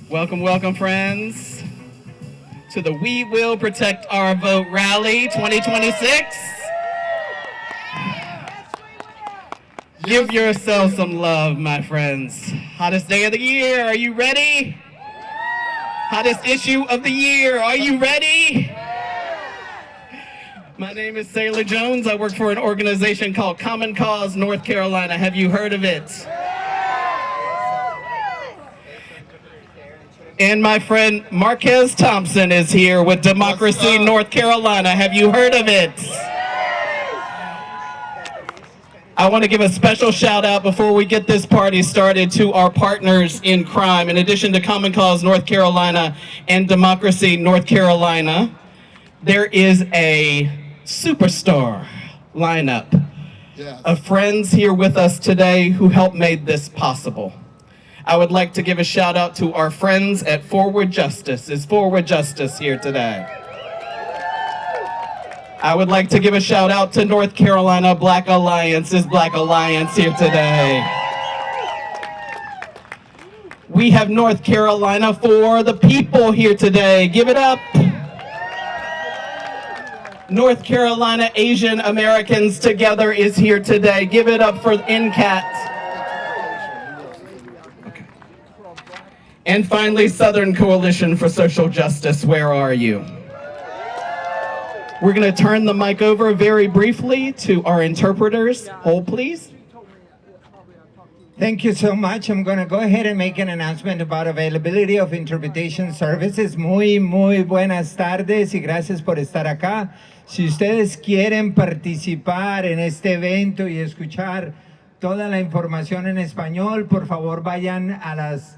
Welcome, welcome, friends, to the We Will Protect Our Vote Rally 2026. Give yourself some love, my friends. Hottest day of the year, are you ready? Hottest issue of the year, are you ready? My name is Sailor Jones. I work for an organization called Common Cause North Carolina. Have you heard of it? And my friend Marquez Thompson is here with Democracy North Carolina. Have you heard of it? I want to give a special shout out before we get this party started to our partners in crime. In addition to Common Cause North Carolina and Democracy North Carolina, there is a superstar lineup of friends here with us today who helped make this possible. I would like to give a shout out to our friends at Forward Justice. Is Forward Justice here today? I would like to give a shout out to North Carolina Black Alliance. Is Black Alliance here today? We have North Carolina for the People here today. Give it up. North Carolina Asian Americans Together is here today. Give it up for NCAT. And finally, Southern Coalition for Social Justice, where are you? We're going to turn the mic over very briefly to our interpreters. Hold, please. Thank you so much. I'm going to go ahead and make an announcement about availability of interpretation services. Muy buenas tardes y gracias por estar acá. Si ustedes quieren participar en este evento y escuchar toda la información en español, por favor vayan a las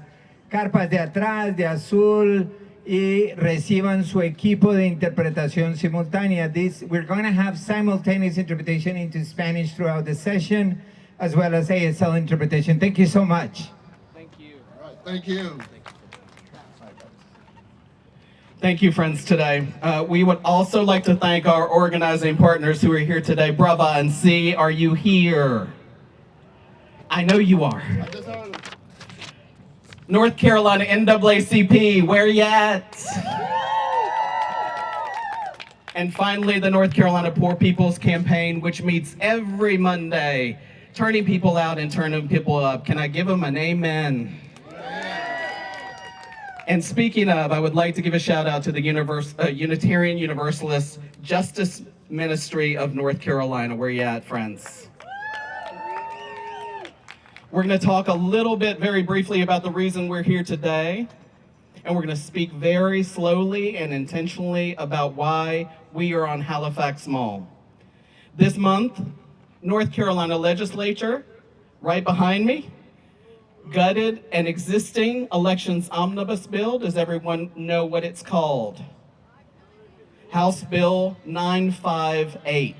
carpas de atrás, de azul, y reciban su equipo de interpretación simultánea. We're going to have simultaneous interpretation into Spanish throughout the session, as well as ASL interpretation. Thank you so much. Thank you. All right, thank you. Thank you, friends, today. We would also like to thank our organizing partners who are here today. Brava and C, are you here? I know you are. North Carolina NAACP, where you at? And finally, the North Carolina Poor People's Campaign, which meets every Monday, turning people out and turning people up. Can I give them an amen? And speaking of, I would like to give a shout out to the Unitarian Universalist Justice Ministry of North Carolina. Where you at, friends? We're going to talk a little bit very briefly about the reason we're here today, and we're going to speak very slowly and intentionally about why we are on Halifax Mall. This month, North Carolina legislature, right behind me, gutted an existing elections omnibus bill. Does everyone know what it's called? House Bill 958.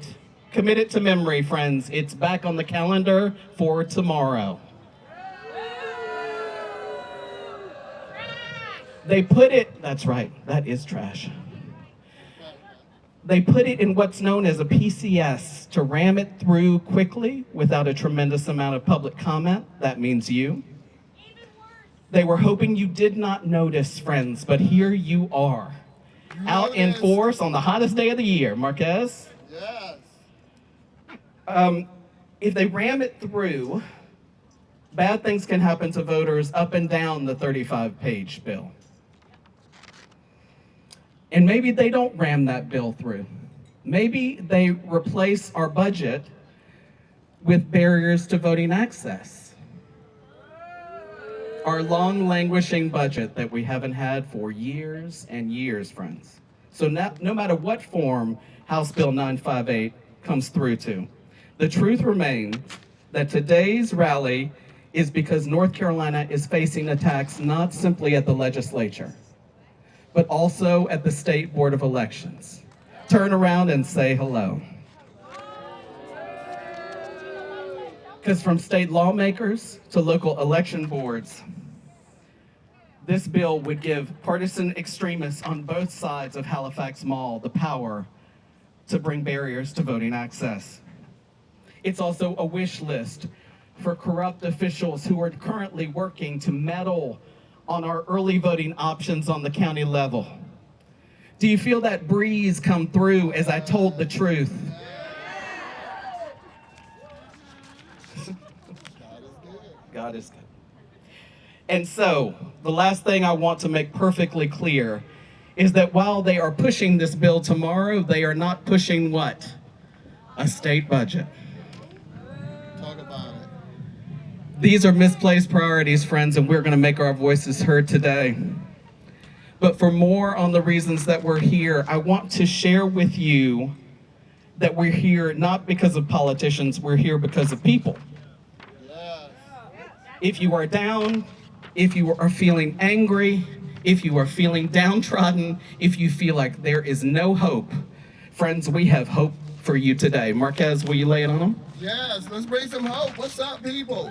Commit it to memory, friends. It's back on the calendar for tomorrow. They put it, that's right, that is trash. They put it in what's known as a PCS to ram it through quickly without a tremendous amount of public comment. That means you. They were hoping you did not notice, friends, but here you are. Out in force on the hottest day of the year. Marquez? Yes. If they ram it through, bad things can happen to voters up and down the 35-page bill. And maybe they don't ram that bill through. Maybe they replace our budget with barriers to voting access. Our long languishing budget that we haven't had for years and years, friends. So no matter what form House Bill 958 comes through to, the truth remains that today's rally is because North Carolina is facing attacks not simply at the legislature, but also at the State Board of Elections. Turn around and say hello. Because from state lawmakers to local election boards, this bill would give partisan extremists on both sides of Halifax Mall the power to bring barriers to voting access. It's also a wish list for corrupt officials who are currently working to meddle on our early voting options on the county level? Do you feel that breeze come through as I told the truth? God is good. And so, the last thing I want to make perfectly clear is that while they are pushing this bill tomorrow, they are not pushing what? A state budget. Talk about it. These are misplaced priorities, friends, and we're going to make our voices heard today. But for more on the reasons that we're here, I want to share with you that we're here not because of politicians, we're here because of people. Yes. If you are down, if you are feeling angry, if you are feeling downtrodden, if you feel like there is no hope, friends, we have hope for you today. Marquez, will you lay it on them? Yes, let's bring some hope. What's up, people?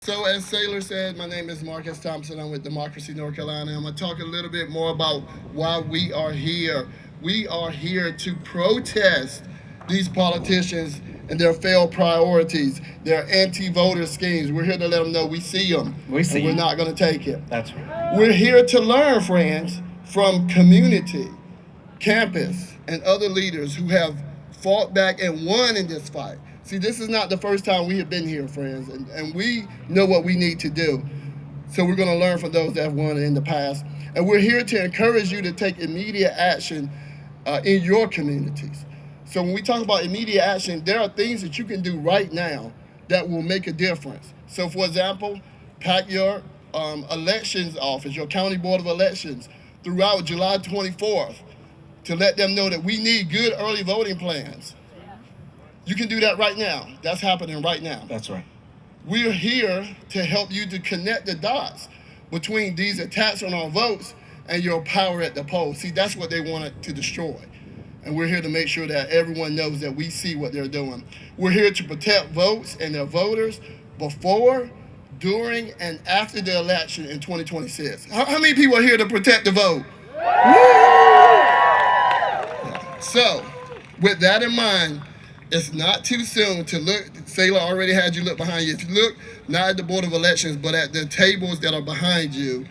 So as Sailor said, my name is Marcus Thompson. I'm with Democracy North Carolina. I'm going to talk a little bit more about why we are here. We are here to protest these politicians and their failed priorities, their anti-voter schemes. We're here to let them know we see them. We see and we're you. not going to take it. That's right. We're here to learn, friends, from community, campus, and other leaders who have fought back and won in this fight. See, this is not the first time we have been here, friends, and we know what we need to do. So we're going to learn from those that have won in the past. And we're here to encourage you to take immediate action in your communities. So when we talk about immediate action, there are things that you can do right now that will make a difference. So for example, pack your elections office, your county board of elections, throughout July 24th to let them know that we need good early voting plans. You can do that right now. That's happening right now. That's right. We're here to help you to connect the dots between these attacks on our votes and your power at the polls. See, that's what they wanted to destroy. And we're here to make sure that everyone knows that we see what they're doing. We're here to protect votes and their voters before, during, and after the election in 2026. How many people are here to protect the vote? So, with that in mind, it's not too soon to look. Sailor already had you look behind you. If you look, not at the Board of Elections, but at the tables that are behind you,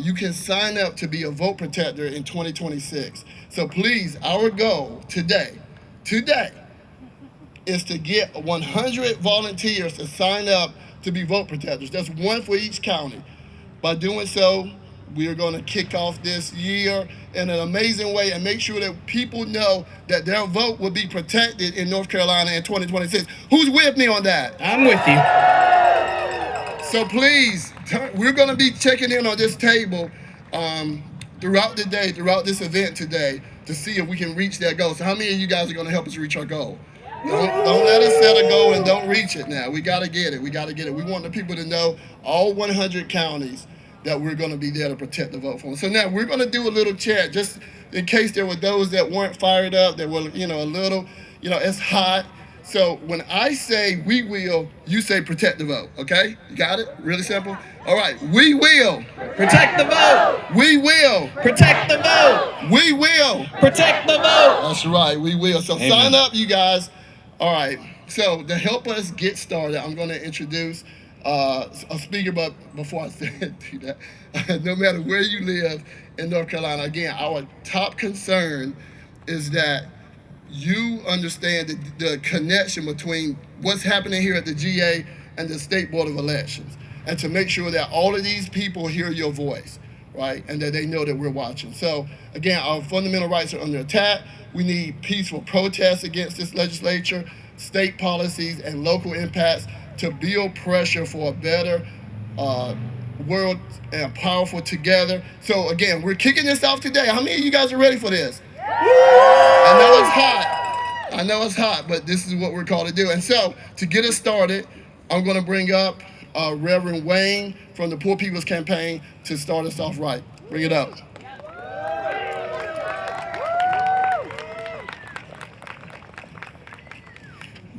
you can sign up to be a vote protector in 2026. So please, our goal today, is to get 100 volunteers to sign up to be vote protectors. That's one for each county. By doing so, we are going to kick off this year in an amazing way and make sure that people know that their vote will be protected in North Carolina in 2026. Who's with me on that? I'm with you. So please, we're going to be checking in on this table throughout the day, throughout this event today, to see if we can reach that goal. So how many of you guys are going to help us reach our goal? Don't let us set a goal and don't reach it now. We got to get it. We got to get it. We want the people to know, all 100 counties, that we're going to be there to protect the vote for them. So now we're going to do a little chat, just in case there were those that weren't fired up, that were, a little, it's hot. So when I say we will, you say protect the vote, okay? You got it? Really simple? All right, we will. Protect the vote. We will. Protect the vote. We will. Protect the vote. That's right, we will. So Amen. Sign up, you guys. All right, so to help us get started, I'm going to introduce a speaker, but before I do that, no matter where you live in North Carolina, again, our top concern is that you understand the connection between what's happening here at the GA and the State Board of Elections, and to make sure that all of these people hear your voice, right, and that they know that we're watching. So again, our fundamental rights are under attack. We need peaceful protests against this legislature, state policies, and local impacts to build pressure for a better world and powerful together. So again, we're kicking this off today. How many of you guys are ready for this? I know it's hot. I know it's hot, but this is what we're called to do. And so to get us started, I'm going to bring up Reverend Wayne from the Poor People's Campaign to start us off right. Bring it up.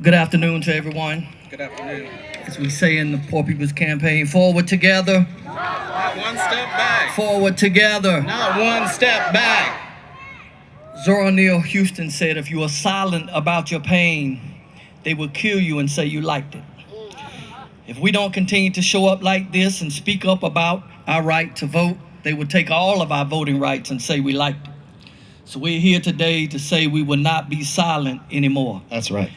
Good afternoon to everyone. Good afternoon. As we say in the Poor People's Campaign, forward together. Not one step back. Forward together. Not one step back. Zora Neale Houston said, if you are silent about your pain, they will kill you and say you liked it. If we don't continue to show up like this and speak up about our right to vote, they would take all of our voting rights and say we liked it. So we're here today to say we will not be silent anymore. That's right.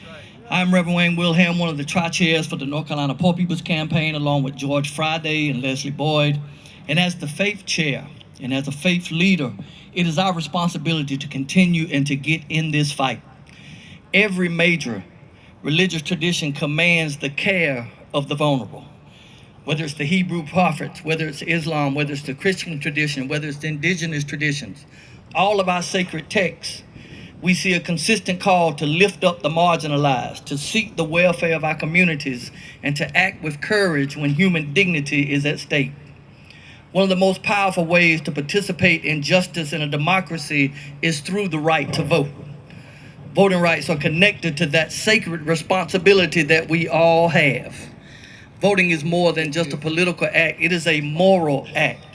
I'm Reverend Wayne Wilhelm, one of the tri-chairs for the North Carolina Poor People's Campaign, along with George Friday and Leslie Boyd. And as the faith chair and as a faith leader, it is our responsibility to continue and to get in this fight. Every major religious tradition commands the care of the vulnerable. Whether it's the Hebrew prophets, whether it's Islam, whether it's the Christian tradition, whether it's the indigenous traditions, all of our sacred texts, we see a consistent call to lift up the marginalized, to seek the welfare of our communities, and to act with courage when human dignity is at stake. One of the most powerful ways to participate in justice in a democracy is through the right to vote. Voting rights are connected to that sacred responsibility that we all have. Voting is more than just a political act, it is a moral act.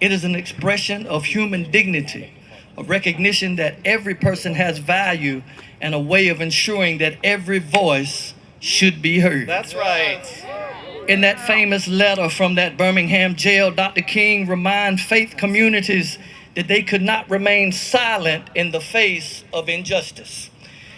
It is an expression of human dignity, a recognition that every person has value, and a way of ensuring that every voice should be heard. That's right. In that famous letter from that Birmingham jail, Dr. King reminds faith communities that they could not remain silent in the face of injustice.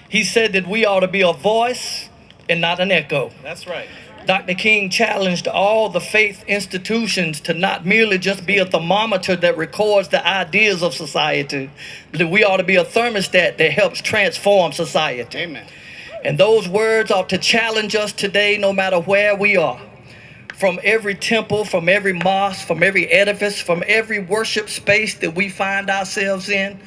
He said that we ought to be a voice and not an echo. That's right. Dr. King challenged all the faith institutions to not merely just be a thermometer that records the ideas of society, but that we ought to be a thermostat that helps transform society. Amen. And those words ought to challenge us today, no matter where we are. From every temple, from every mosque, from every edifice, from every worship space that we find ourselves in,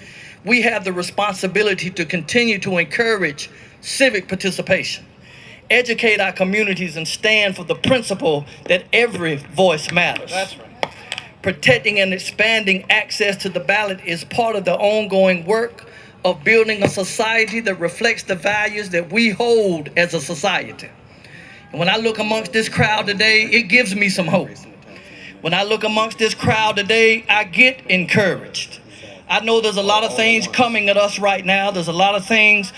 we have the responsibility to continue to encourage civic participation, educate our communities, and stand for the principle that every voice matters. That's right. Protecting and expanding access to the ballot is part of the ongoing work of building a society that reflects the values that we hold as a society. And when I look amongst this crowd today, it gives me some hope. When I look amongst this crowd today, I get encouraged. I know there's a lot of things coming at us right now. There's a lot of things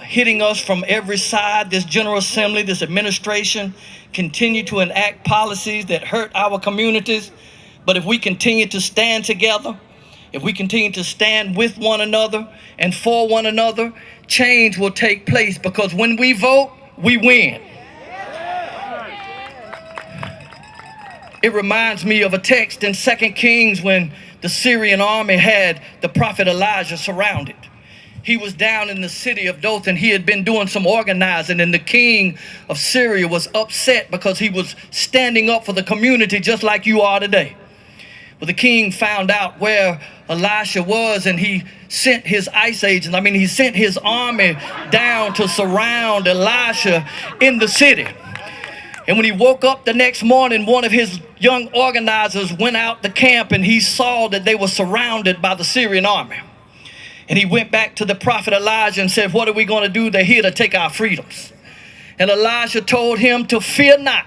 hitting us from every side. This General Assembly, this administration continue to enact policies that hurt our communities. But if we continue to stand together, if we continue to stand with one another and for one another, change will take place, because when we vote, we win. It reminds me of a text in 2 Kings when the Syrian army had the prophet Elijah surrounded. He was down in the city of Dothan. He had been doing some organizing, and the king of Syria was upset because he was standing up for the community just like you are today. But the king found out where Elisha was, and he sent his ice agents, he sent his army down to surround Elisha in the city. And when he woke up the next morning, one of his young organizers went out the camp, and he saw that they were surrounded by the Syrian army. And he went back to the prophet Elijah and said, "What are we going to do? They're here to take our freedoms." And Elijah told him to fear not,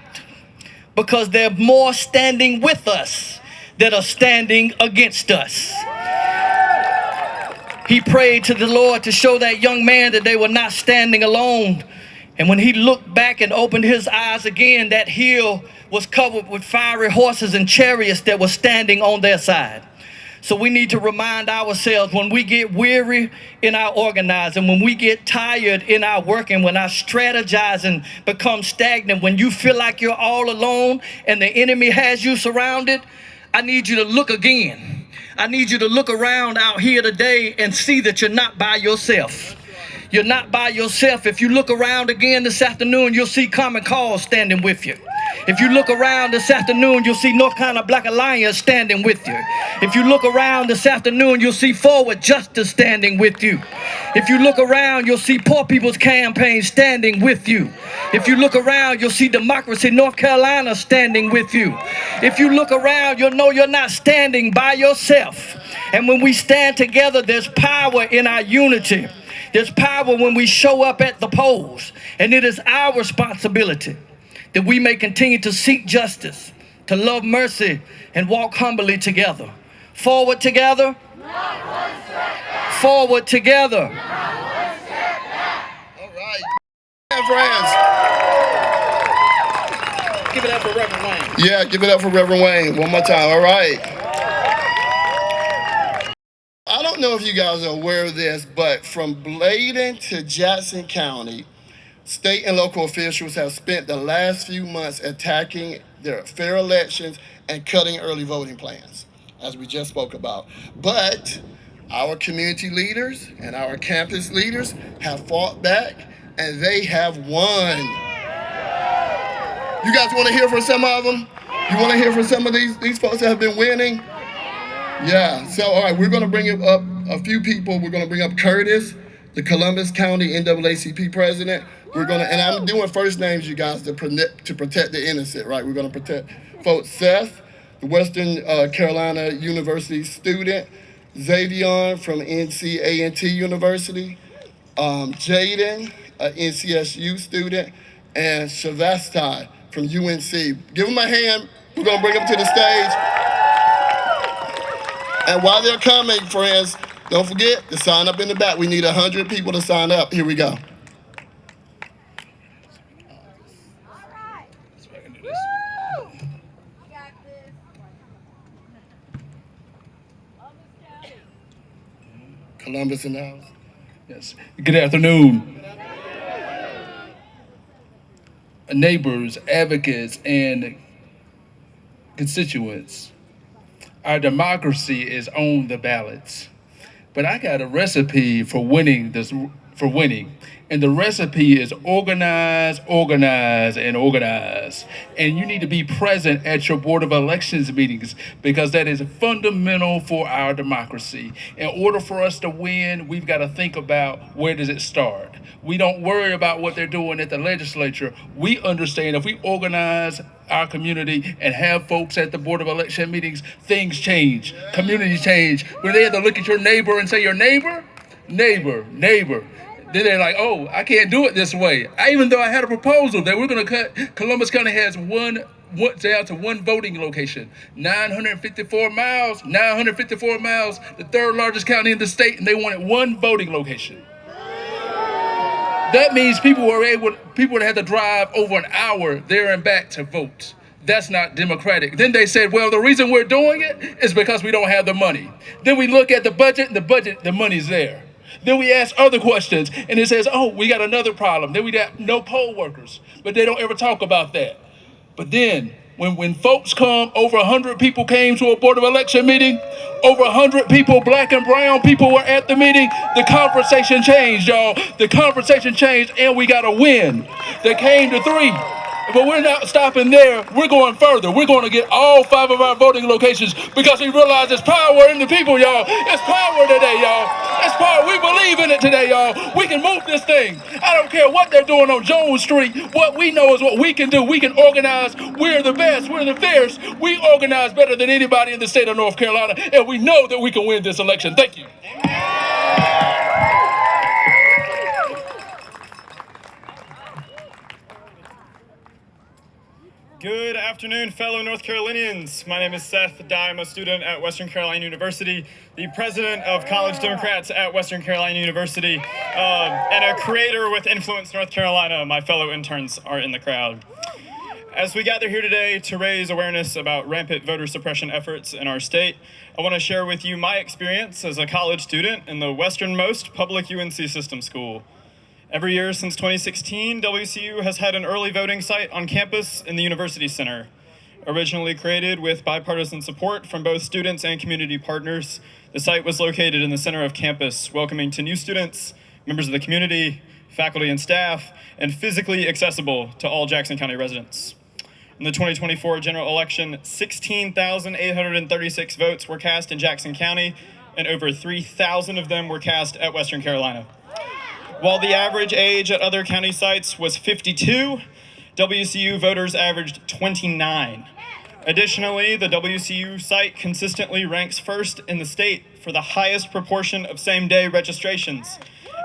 because there are more standing with us that are standing against us. He prayed to the Lord to show that young man that they were not standing alone. And when he looked back and opened his eyes again, that hill was covered with fiery horses and chariots that were standing on their side. So we need to remind ourselves, when we get weary in our organizing, when we get tired in our working, when our strategizing becomes stagnant, when you feel like you're all alone and the enemy has you surrounded, I need you to look again. I need you to look around out here today and see that you're not by yourself. You're not by yourself. If you look around again this afternoon, you'll see Common Cause standing with you. If you look around this afternoon, you'll see North Carolina Black Alliance standing with you. If you look around this afternoon, you'll see Forward Justice standing with you. If you look around, you'll see Poor People's Campaign standing with you. If you look around, you'll see Democracy North Carolina standing with you. If you look around, you'll know you're not standing by yourself. And when we stand together, there's power in our unity. There's power when we show up at the polls. And it is our responsibility that we may continue to seek justice, to love mercy, and walk humbly together. Forward together. Not one step back. Forward together. Not one step back. All right. Friends. Yeah, give it up for Reverend Wayne one more time. All right. I don't know if you guys are aware of this, but from Bladen to Jackson County, state and local officials have spent the last few months attacking their fair elections and cutting early voting plans, as we just spoke about. But our community leaders and our campus leaders have fought back, and they have won. You guys want to hear from some of them? You want to hear from some of these folks that have been winning? Yeah, so all right, we're going to bring up a few people. We're going to bring up Curtis, the Columbus County NAACP president. We're going to, and I'm doing first names, you guys, to protect the innocent, right? We're going to protect folks. Seth, the Western Carolina University student. Xavion from NCANT University. Jaden, an NCSU student. And Shavastai from UNC. Give them a hand. We're going to bring them to the stage. And while they're coming, friends, don't forget to sign up in the back. We need 100 people to sign up. Here we go. Columbus in the house. Yes. Good afternoon. Neighbors, advocates, and constituents. Our democracy is on the ballots. But I got a recipe for winning this. And the recipe is organize, organize, and organize. And you need to be present at your Board of Elections meetings because that is fundamental for our democracy. In order for us to win, we've got to think about where does it start. We don't worry about what they're doing at the legislature. We understand if we organize our community and have folks at the Board of Election meetings, things change, communities change. When they have to look at your neighbor and say, your neighbor, neighbor, neighbor. Then they're like, oh, I can't do it this way. Even though I had a proposal that we're going to cut, Columbus County has down to one voting location. 954 miles, the third largest county in the state, and they wanted one voting location. That means people would have to drive over an hour there and back to vote. That's not democratic. Then they said, well, the reason we're doing it is because we don't have the money. Then we look at the budget, the money's there. Then we ask other questions, and it says, oh, we got another problem. Then we got no poll workers, but they don't ever talk about that. But then, when folks come, over 100 people came to a Board of Election meeting, over 100 people, black and brown people were at the meeting, the conversation changed, y'all. The conversation changed, and we got a win. They came to 3. But we're not stopping there. We're going further. We're going to get all 5 of our voting locations because we realize there's power in the people, y'all. It's power today, y'all. It's power. We believe in it today, y'all. We can move this thing. I don't care what they're doing on Jones Street. What we know is what we can do. We can organize. We're the best. We're the fierce. We organize better than anybody in the state of North Carolina, and we know that we can win this election. Thank you. Good afternoon, fellow North Carolinians. My name is Seth Dye. I'm a student at Western Carolina University, the president of College Democrats at Western Carolina University, and a creator with Influence North Carolina. My fellow interns are in the crowd. As we gather here today to raise awareness about rampant voter suppression efforts in our state, I want to share with you my experience as a college student in the westernmost public UNC system school. Every year since 2016, WCU has had an early voting site on campus in the University Center. Originally created with bipartisan support from both students and community partners, the site was located in the center of campus, welcoming to new students, members of the community, faculty and staff, and physically accessible to all Jackson County residents. In the 2024 general election, 16,836 votes were cast in Jackson County, and over 3,000 of them were cast at Western Carolina. While the average age at other county sites was 52, WCU voters averaged 29. Additionally, the WCU site consistently ranks first in the state for the highest proportion of same-day registrations,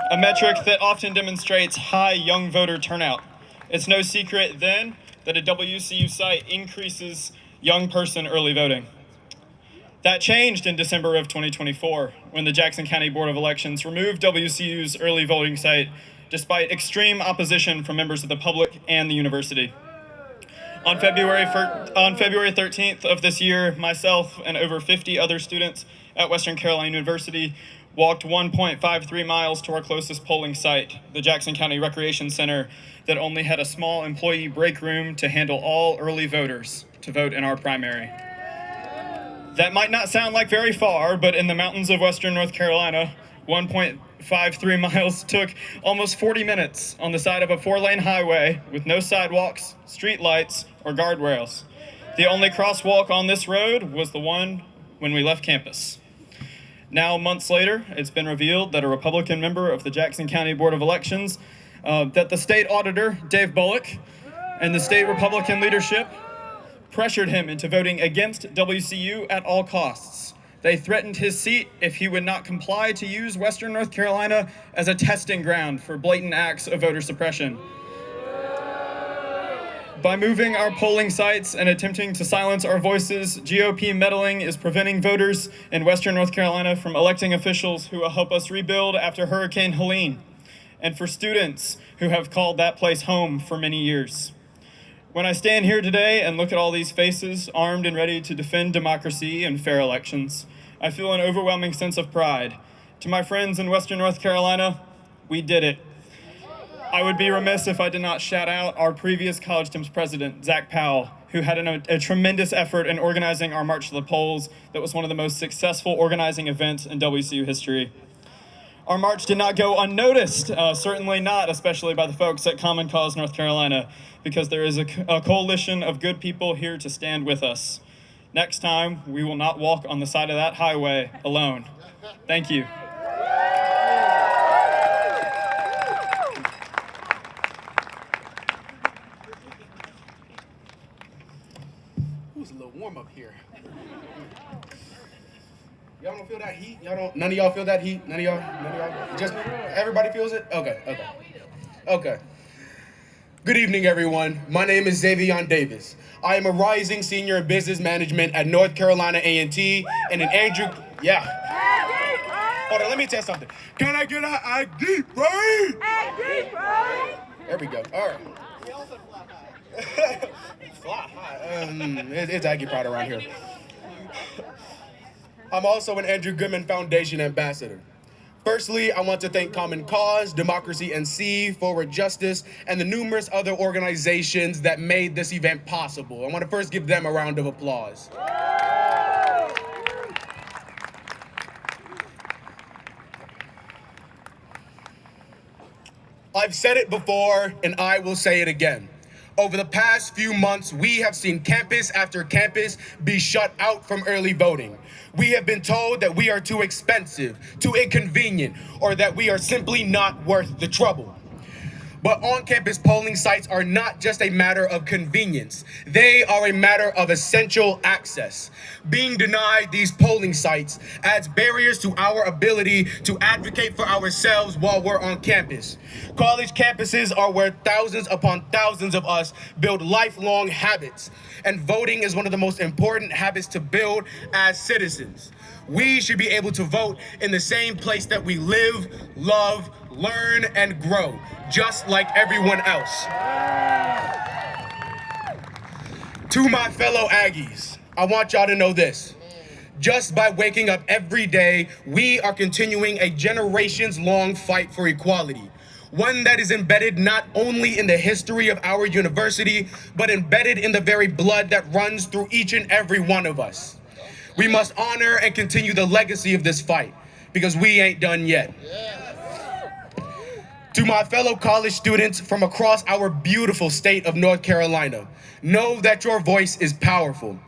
a metric that often demonstrates high young voter turnout. It's no secret then that a WCU site increases young person early voting. That changed in December of 2024 when the Jackson County Board of Elections removed WCU's early voting site despite extreme opposition from members of the public and the university. On February 13th of this year, myself and over 50 other students at Western Carolina University walked 1.53 miles to our closest polling site, the Jackson County Recreation Center, that only had a small employee break room to handle all early voters to vote in our primary. That might not sound like very far, but in the mountains of Western North Carolina, 1.53 miles took almost 40 minutes on the side of a 4-lane highway with no sidewalks, street lights, or guardrails. The only crosswalk on this road was the one when we left campus. Now, months later, it's been revealed that a Republican member of the Jackson County Board of Elections, that the state auditor, Dave Bullock, and the state Republican leadership pressured him into voting against WCU at all costs. They threatened his seat if he would not comply to use Western North Carolina as a testing ground for blatant acts of voter suppression. By moving our polling sites and attempting to silence our voices, GOP meddling is preventing voters in Western North Carolina from electing officials who will help us rebuild after Hurricane Helene, and for students who have called that place home for many years. When I stand here today and look at all these faces armed and ready to defend democracy and fair elections, I feel an overwhelming sense of pride. To my friends in Western North Carolina, we did it. I would be remiss if I did not shout out our previous College Dems president, Zach Powell, who had a tremendous effort in organizing our March to the Polls that was one of the most successful organizing events in WCU history. Our march did not go unnoticed, certainly not, especially by the folks at Common Cause North Carolina, because there is a coalition of good people here to stand with us. Next time, we will not walk on the side of that highway alone. Thank you. It's a little warm up here. Y'all don't feel that heat? None of y'all feel that heat? None of y'all? Just everybody feels it? Okay. Good evening, everyone. My name is Xavier Davis. I am a rising senior in business management at North Carolina A&T and an Andrew. Yeah. Hold on, let me tell you something. Can I get an ID, right? ID, right? There we go. All right. Fly high. It's Aggie Pride around here. I'm also an Andrew Goodman Foundation ambassador. Firstly, I want to thank Common Cause, Democracy NC, Forward Justice, and the numerous other organizations that made this event possible. I want to first give them a round of applause. I've said it before, and I will say it again. Over the past few months, we have seen campus after campus be shut out from early voting. We have been told that we are too expensive, too inconvenient, or that we are simply not worth the trouble. But on-campus polling sites are not just a matter of convenience. They are a matter of essential access. Being denied these polling sites adds barriers to our ability to advocate for ourselves while we're on campus. College campuses are where thousands upon thousands of us build lifelong habits, and voting is one of the most important habits to build as citizens. We should be able to vote in the same place that we live, love, learn, and grow, just like everyone else. To my fellow Aggies, I want y'all to know this. Just by waking up every day, we are continuing a generations-long fight for equality. One that is embedded not only in the history of our university, but embedded in the very blood that runs through each and every one of us. We must honor and continue the legacy of this fight, because we ain't done yet. To my fellow college students from across our beautiful state of North Carolina, know that your voice is powerful.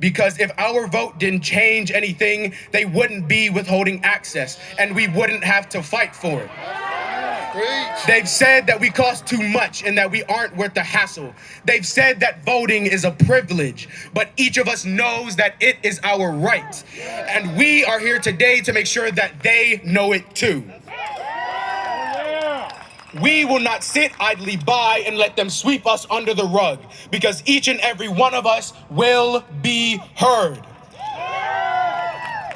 Because if our vote didn't change anything, they wouldn't be withholding access, and we wouldn't have to fight for it. They've said that we cost too much and that we aren't worth the hassle. They've said that voting is a privilege, but each of us knows that it is our right. And we are here today to make sure that they know it too. We will not sit idly by and let them sweep us under the rug, because each and every one of us will be heard.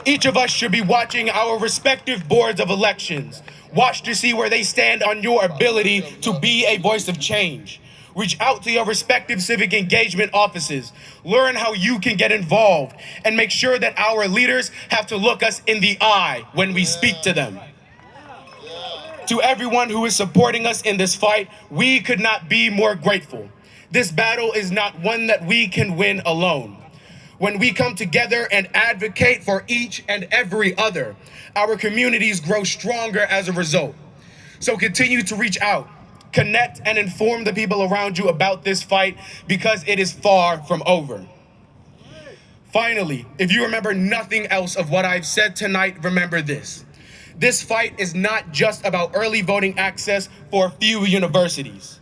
Each of us should be watching our respective boards of elections. Watch to see where they stand on your ability to be a voice of change. Reach out to your respective civic engagement offices. Learn how you can get involved and make sure that our leaders have to look us in the eye when we speak to them. To everyone who is supporting us in this fight, we could not be more grateful. This battle is not one that we can win alone. When we come together and advocate for each and every other, our communities grow stronger as a result. So continue to reach out, connect, and inform the people around you about this fight because it is far from over. Finally, if you remember nothing else of what I've said tonight, remember this. This fight is not just about early voting access for a few universities.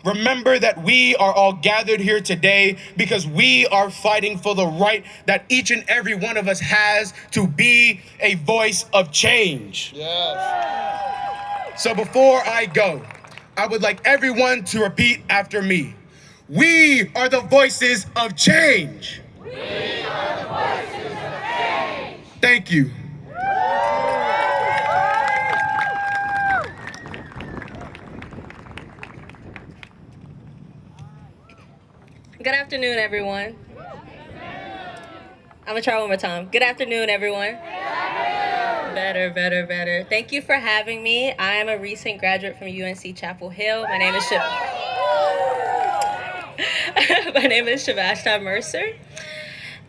Remember that we are all gathered here today because we are fighting for the right that each and every one of us has to be a voice of change. Yes. So before I go, I would like everyone to repeat after me. We are the voices of change. We are the voices of change. Thank you. Good afternoon, everyone. I'm gonna try one more time. Good afternoon, everyone. Better, better, better. Thank you for having me. I am a recent graduate from UNC Chapel Hill. My name is Shavashta Mercer.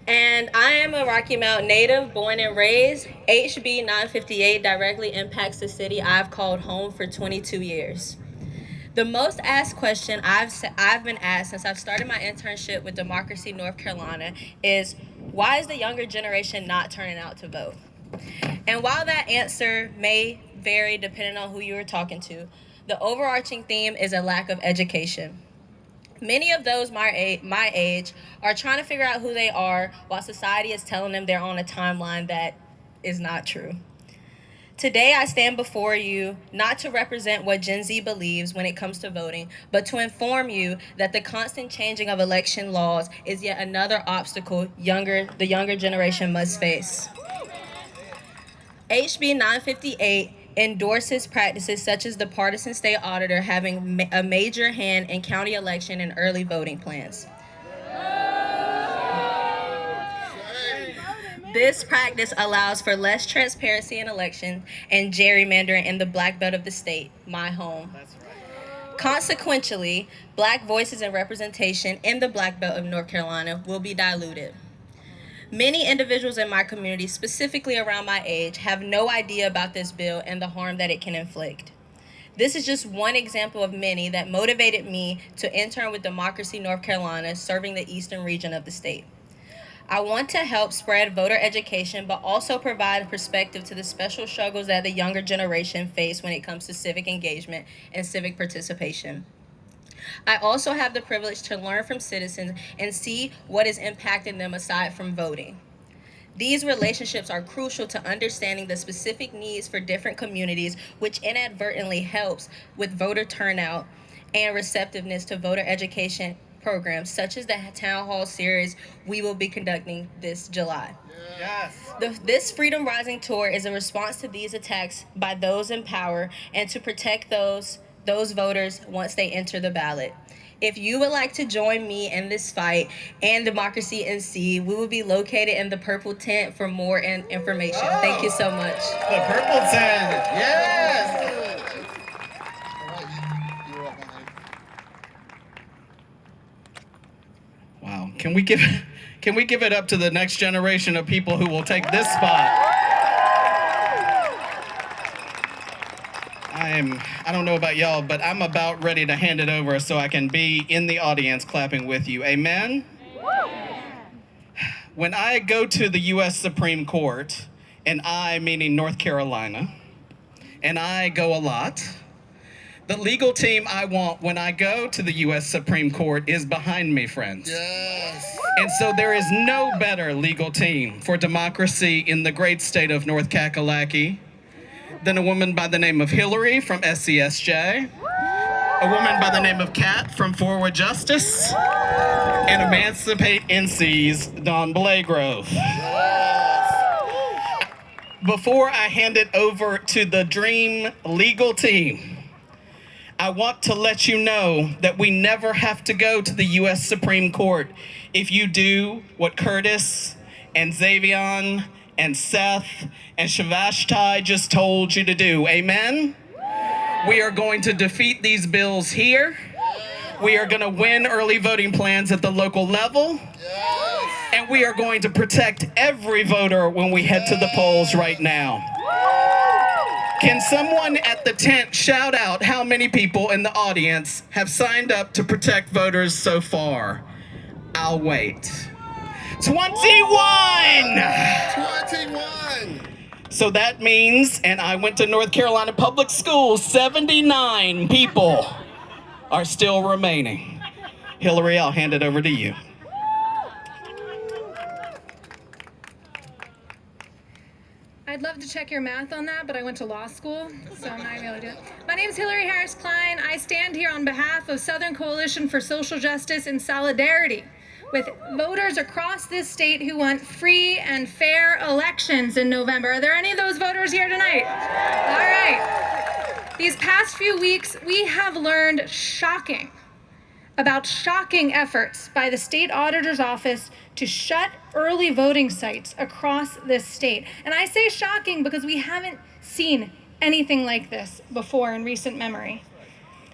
And I am a Rocky Mount native, born and raised. HB 958 directly impacts the city I've called home for 22 years. The most asked question I've been asked since I've started my internship with Democracy North Carolina is, why is the younger generation not turning out to vote? And while that answer may vary depending on who you were talking to, the overarching theme is a lack of education. Many of those my age are trying to figure out who they are while society is telling them they're on a timeline that is not true. Today, I stand before you not to represent what Gen Z believes when it comes to voting, but to inform you that the constant changing of election laws is yet another obstacle the younger generation must face. HB 958 endorses practices such as the partisan state auditor having a major hand in county election and early voting plans. This practice allows for less transparency in elections and gerrymandering in the black belt of the state, my home. Consequently, black voices and representation in the black belt of North Carolina will be diluted. Many individuals in my community, specifically around my age, have no idea about this bill and the harm that it can inflict. This is just one example of many that motivated me to intern with Democracy North Carolina, serving the eastern region of the state. I want to help spread voter education, but also provide perspective to the special struggles that the younger generation face when it comes to civic engagement and civic participation. I also have the privilege to learn from citizens and see what is impacting them aside from voting. These relationships are crucial to understanding the specific needs for different communities, which inadvertently helps with voter turnout and receptiveness to voter education programs such as the Town Hall series we will be conducting this July. Yes. This Freedom Rising Tour is a response to these attacks by those in power and to protect those voters once they enter the ballot. If you would like to join me in this fight and Democracy NC, we will be located in the purple tent for more information. Thank you so much. The purple tent. Yes. Wow. Can we give it up to the next generation of people who will take this spot? I don't know about y'all, but I'm about ready to hand it over so I can be in the audience clapping with you. Amen? When I go to the U.S. Supreme Court, and I meaning North Carolina, and I go a lot, the legal team I want when I go to the U.S. Supreme Court is behind me, friends. Yes. And so there is no better legal team for democracy in the great state of North Kakalaki than a woman by the name of Hillary from SCSJ, a woman by the name of Kat from Forward Justice, and Emancipate NC's Dawn Blagrove. Before I hand it over to the Dream legal team, I want to let you know that we never have to go to the U.S. Supreme Court if you do what Curtis and Xavion and Seth and Shavashtai just told you to do. Amen? We are going to defeat these bills here. We are going to win early voting plans at the local level. And we are going to protect every voter when we head to the polls right now. Can someone at the tent shout out how many people in the audience have signed up to protect voters so far? I'll wait. 21! 21. So that means, and I went to North Carolina Public Schools, 79 people are still remaining. Hillary, I'll hand it over to you. I'd love to check your math on that, but I went to law school, so I'm not going to be able to do it. My name is Hillary Harris Klein. I stand here on behalf of Southern Coalition for Social Justice in solidarity with voters across this state who want free and fair elections in November. Are there any of those voters here tonight? All right. These past few weeks, we have learned shocking efforts by the state auditor's office to shut early voting sites across this state. And I say shocking because we haven't seen anything like this before in recent memory.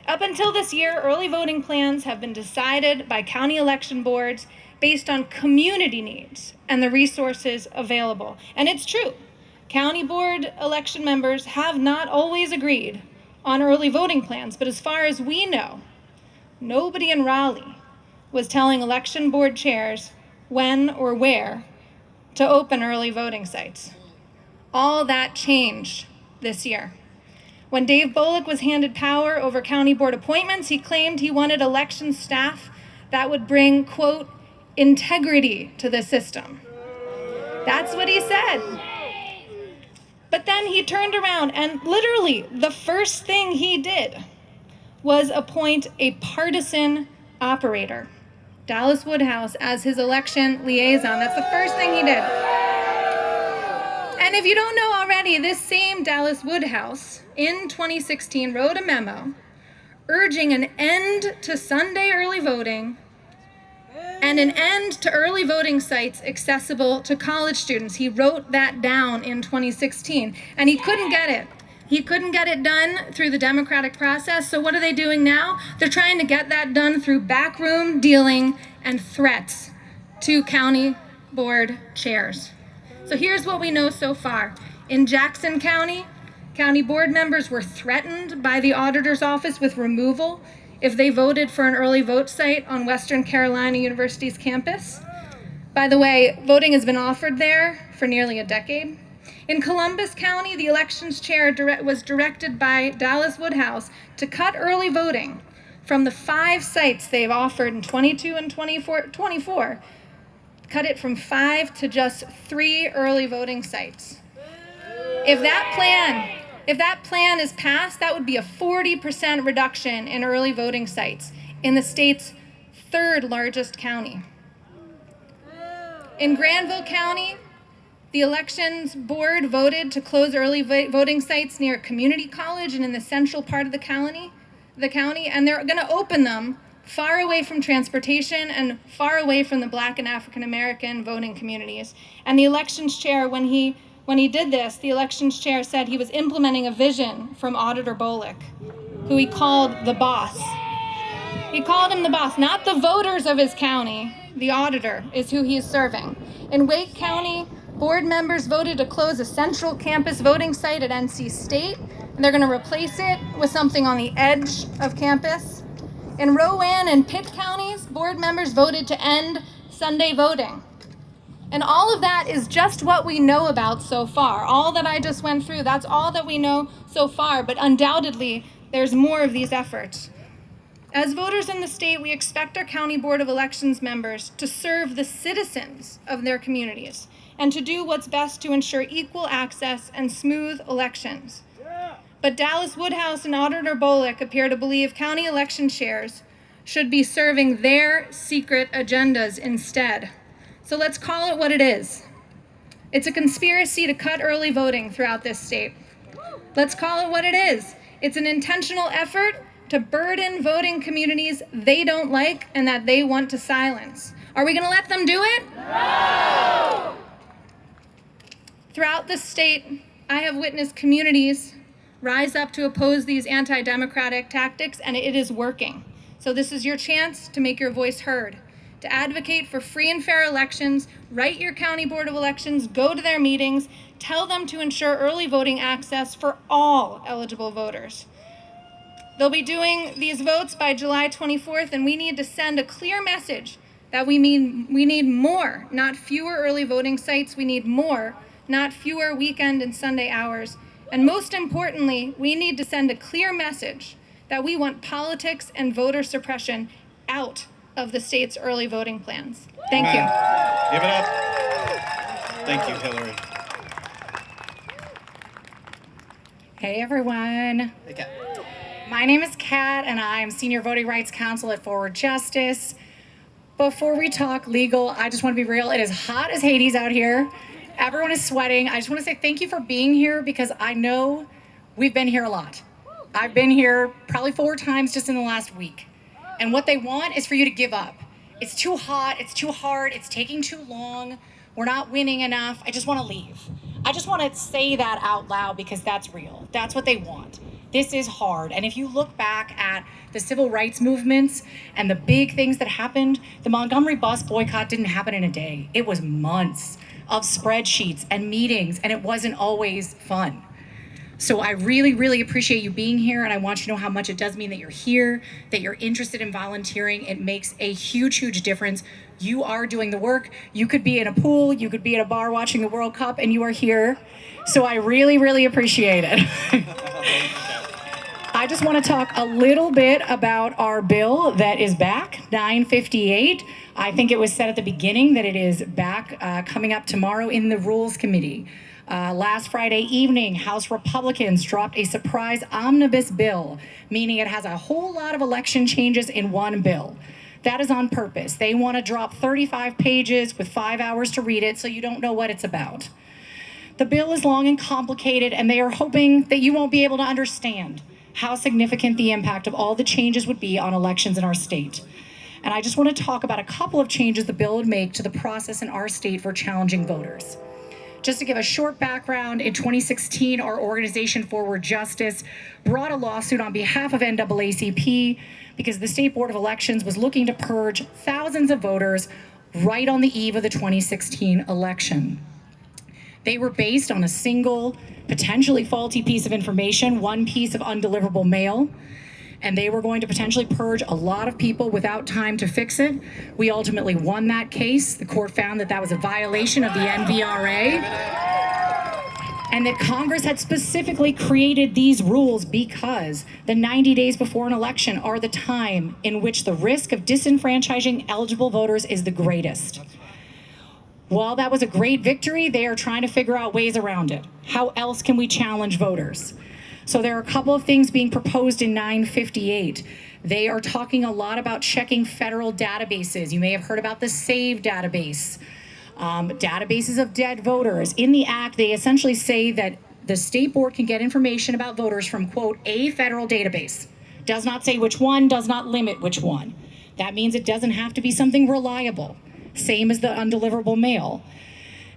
Up until this year, early voting plans have been decided by county election boards based on community needs and the resources available. And it's true, county board election members have not always agreed on early voting plans, but as far as we know, nobody in Raleigh was telling election board chairs when or where to open early voting sites. All that changed this year. When Dave Bullock was handed power over county board appointments, he claimed he wanted election staff that would bring, quote, integrity to the system. That's what he said. But then he turned around and literally the first thing he did was appoint a partisan operator, Dallas Woodhouse, as his election liaison. That's the first thing he did. And if you don't know already, this same Dallas Woodhouse in 2016 wrote a memo urging an end to Sunday early voting and an end to early voting sites accessible to college students. He wrote that down in 2016, and he couldn't get it. He couldn't get it done through the democratic process, so what are they doing now? They're trying to get that done through backroom dealing and threats to county board chairs. So here's what we know so far. In Jackson County, county board members were threatened by the auditor's office with removal if they voted for an early vote site on Western Carolina University's campus. By the way, voting has been offered there for nearly a decade. In Columbus County, the elections chair was directed by Dallas Woodhouse to cut early voting from the 5 sites they've offered in 22 and 24, cut it from 5 to just 3 early voting sites. If that plan is passed, that would be a 40% reduction in early voting sites in the state's 3rd largest county. In Granville County, the elections board voted to close early voting sites near a community college and in the central part of the county, and they're going to open them far away from transportation and far away from the Black and African American voting communities. And the elections chair, when he did this, the elections chair said he was implementing a vision from Auditor Bullock, who he called the boss. He called him the boss, not the voters of his county. The auditor is who he is serving. In Wake County, board members voted to close a central campus voting site at NC State, and they're going to replace it with something on the edge of campus. In Rowan and Pitt counties, board members voted to end Sunday voting. And all of that is just what we know about so far. All that I just went through, that's all that we know so far, but undoubtedly, there's more of these efforts. As voters in the state, we expect our County Board of Elections members to serve the citizens of their communities and to do what's best to ensure equal access and smooth elections. But Dallas Woodhouse and Auditor Bullock appear to believe county election chairs should be serving their secret agendas instead. So let's call it what it is. It's a conspiracy to cut early voting throughout this state. Let's call it what it is. It's an intentional effort to burden voting communities they don't like and that they want to silence. Are we going to let them do it? No! Throughout the state, I have witnessed communities rise up to oppose these anti-democratic tactics, and it is working. So this is your chance to make your voice heard, to advocate for free and fair elections, write your county board of elections, go to their meetings, tell them to ensure early voting access for all eligible voters. They'll be doing these votes by July 24th, and we need to send a clear message that we need more, not fewer early voting sites. We need more, not fewer weekend and Sunday hours. And most importantly, we need to send a clear message that we want politics and voter suppression out of the state's early voting plans. Thank you. Give it up. Thank you, Hillary. Hey everyone. Hey, Kat. My name is Kat and I'm Senior Voting Rights Counsel at Forward Justice. Before we talk legal, I just want to be real. It is hot as Hades out here. Everyone is sweating. I just want to say thank you for being here because I know we've been here a lot. I've been here probably 4 times just in the last week. And what they want is for you to give up. It's too hot, it's too hard, it's taking too long, we're not winning enough, I just want to leave. I just want to say that out loud because that's real. That's what they want. This is hard. And if you look back at the civil rights movements and the big things that happened, the Montgomery bus boycott didn't happen in a day. It was months of spreadsheets and meetings, and it wasn't always fun. So I really, really appreciate you being here, and I want you to know how much it does mean that you're here, that you're interested in volunteering. It makes a huge, huge difference. You are doing the work. You could be in a pool, you could be at a bar watching the World Cup, and you are here. So I really, really appreciate it. I just want to talk a little bit about our bill that is back, 958. I think it was said at the beginning that it is back coming up tomorrow in the Rules Committee. Last Friday evening, House Republicans dropped a surprise omnibus bill, meaning it has a whole lot of election changes in one bill. That is on purpose. They want to drop 35 pages with 5 hours to read it so you don't know what it's about. The bill is long and complicated, and they are hoping that you won't be able to understand how significant the impact of all the changes would be on elections in our state. And I just want to talk about a couple of changes the bill would make to the process in our state for challenging voters. Just to give a short background, in 2016, our organization Forward Justice brought a lawsuit on behalf of NAACP because the State Board of Elections was looking to purge thousands of voters right on the eve of the 2016 election. They were based on a single, potentially faulty piece of information, one piece of undeliverable mail, and they were going to potentially purge a lot of people without time to fix it. We ultimately won that case. The court found that that was a violation of the NVRA, and that Congress had specifically created these rules because the 90 days before an election are the time in which the risk of disenfranchising eligible voters is the greatest. While that was a great victory, they are trying to figure out ways around it. How else can we challenge voters? So there are a couple of things being proposed in 958. They are talking a lot about checking federal databases. You may have heard about the SAVE database, databases of dead voters. In the act, they essentially say that the state board can get information about voters from, quote, a federal database. Does not say which one, does not limit which one. That means it doesn't have to be something reliable, same as the undeliverable mail.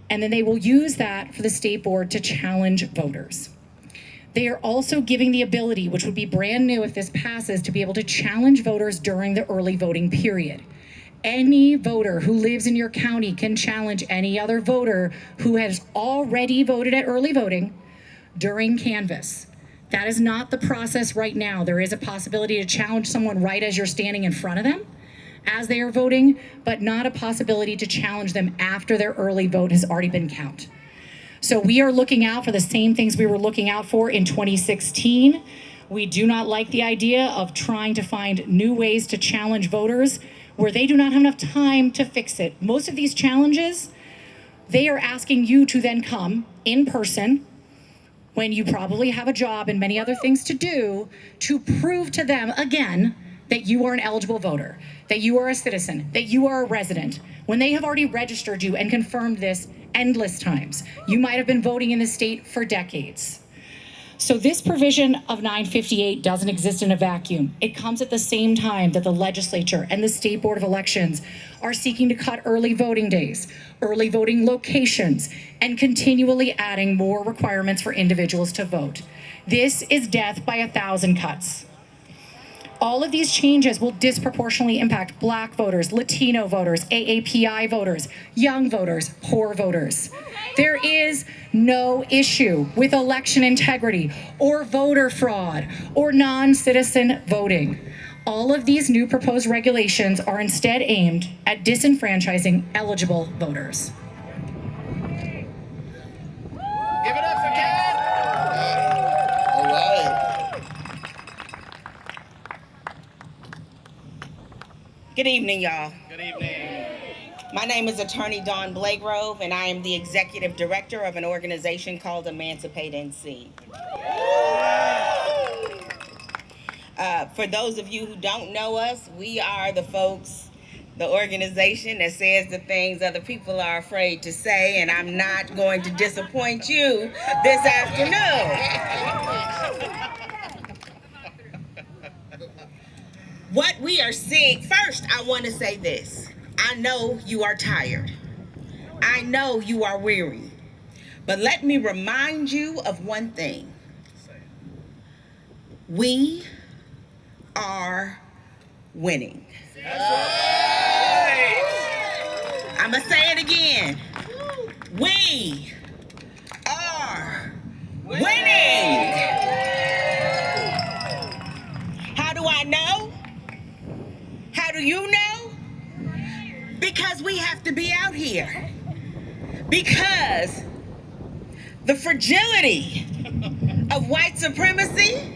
And then they will use that for the state board to challenge voters. They are also giving the ability, which would be brand new if this passes, to be able to challenge voters during the early voting period. Any voter who lives in your county can challenge any other voter who has already voted at early voting during canvass. That is not the process right now. There is a possibility to challenge someone right as you're standing in front of them as they are voting, but not a possibility to challenge them after their early vote has already been counted. So we are looking out for the same things we were looking out for in 2016. We do not like the idea of trying to find new ways to challenge voters where they do not have enough time to fix it. Most of these challenges, they are asking you to then come in person when you probably have a job and many other things to do to prove to them again that you are an eligible voter, that you are a citizen, that you are a resident, when they have already registered you and confirmed this endless times. You might have been voting in the state for decades. So this provision of 958 doesn't exist in a vacuum. It comes at the same time that the legislature and the State Board of Elections are seeking to cut early voting days, early voting locations, and continually adding more requirements for individuals to vote. This is death by 1,000 cuts. All of these changes will disproportionately impact Black voters, Latino voters, AAPI voters, young voters, poor voters. There is no issue with election integrity or voter fraud or non-citizen voting. All of these new proposed regulations are instead aimed at disenfranchising eligible voters. Give it up for Kat. All right. Good evening, y'all. Good evening. My name is Attorney Dawn Blagrove, and I am the Executive Director of an organization called Emancipate NC. For those of you who don't know us, we are the folks, the organization that says the things other people are afraid to say, and I'm not going to disappoint you this afternoon. What we are seeing, first, I want to say this. I know you are tired. I know you are weary. But let me remind you of one thing. We are winning. I'm going to say it again. We are winning. How do I know? How do you know? Because we have to be out here. Because the fragility of white supremacy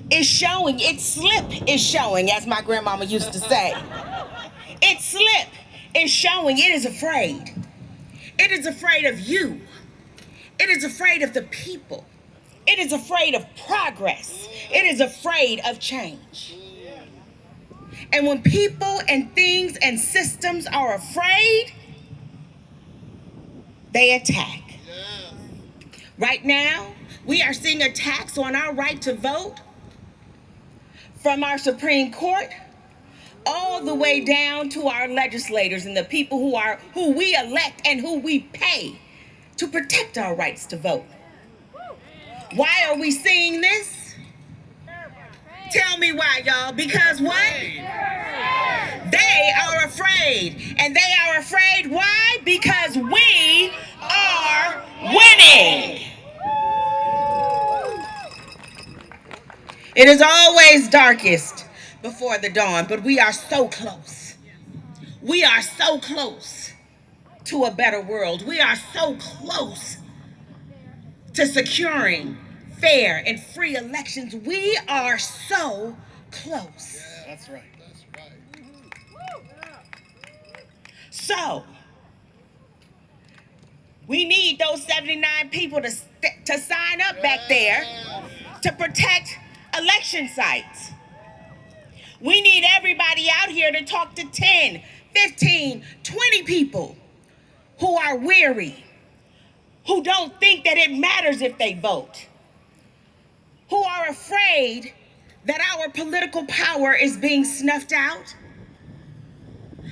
is showing. Its slip is showing, as my grandmama used to say. Its slip is showing. It is afraid. It is afraid of you. It is afraid of the people. It is afraid of progress. It is afraid of change. And when people and things and systems are afraid, they attack. Right now, we are seeing attacks on our right to vote from our Supreme Court all the way down to our legislators and the people who we elect and who we pay to protect our rights to vote. Why are we seeing this? Tell me why, y'all. Because what? They are afraid. And they are afraid why? Because we are winning. It is always darkest before the dawn, but we are so close. We are so close to a better world. We are so close to securing fair and free elections. We are so close. Yeah, that's right. That's right. So, we need those 79 people to sign up back there to protect election sites. We need everybody out here to talk to 10, 15, 20 people who are weary, who don't think that it matters if they vote, who are afraid that our political power is being snuffed out.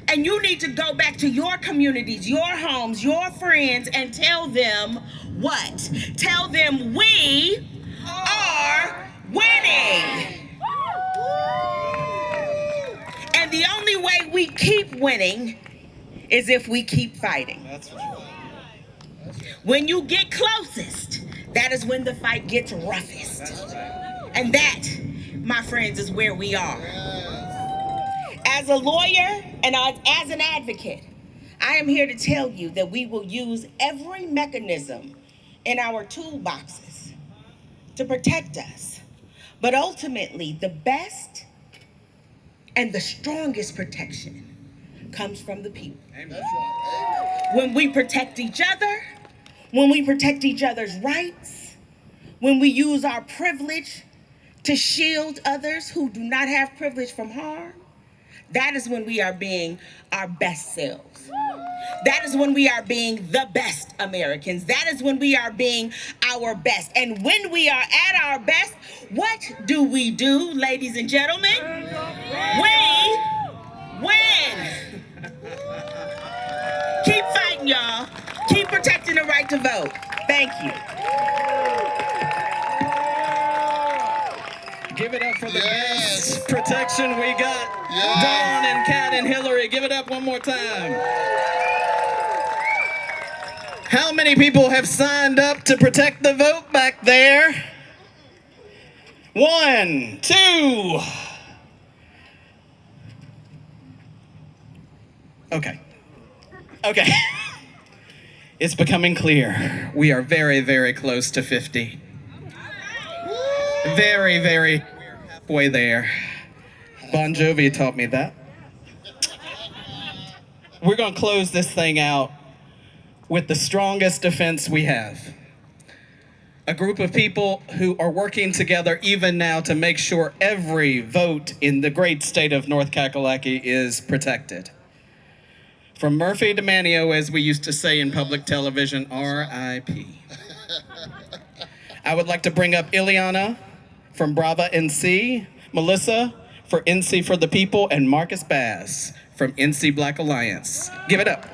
And you need to go back to your communities, your homes, your friends, and tell them what? Tell them we are winning. And the only way we keep winning is if we keep fighting. That's right. When you get closest, that is when the fight gets roughest. And that, my friends, is where we are. As a lawyer and as an advocate, I am here to tell you that we will use every mechanism in our toolboxes to protect us. But ultimately, the best and the strongest protection comes from the people. That's right. When we protect each other, when we protect each other's rights, when we use our privilege to shield others who do not have privilege from harm, that is when we are being our best selves. That is when we are being the best Americans. That is when we are being our best. And when we are at our best, what do, ladies and gentlemen? We win. Keep fighting, y'all. Keep protecting the right to vote. Thank you. Give it up for the best protection we got. Dawn and Kat and Hillary, give it up one more time. How many people have signed up to protect the vote back there? 1, 2. Okay. It's becoming clear. We are very, very close to 50. Very, very halfway there. Bon Jovi taught me that. We're going to close this thing out with the strongest defense we have. A group of people who are working together even now to make sure every vote in the great state of North Kakalaki is protected. From Murphy to Manio, as we used to say in public television, R.I.P. I would like to bring up Ileana from Brava NC, Melissa for NC for the People, and Marcus Bass from NC Black Alliance. Give it up.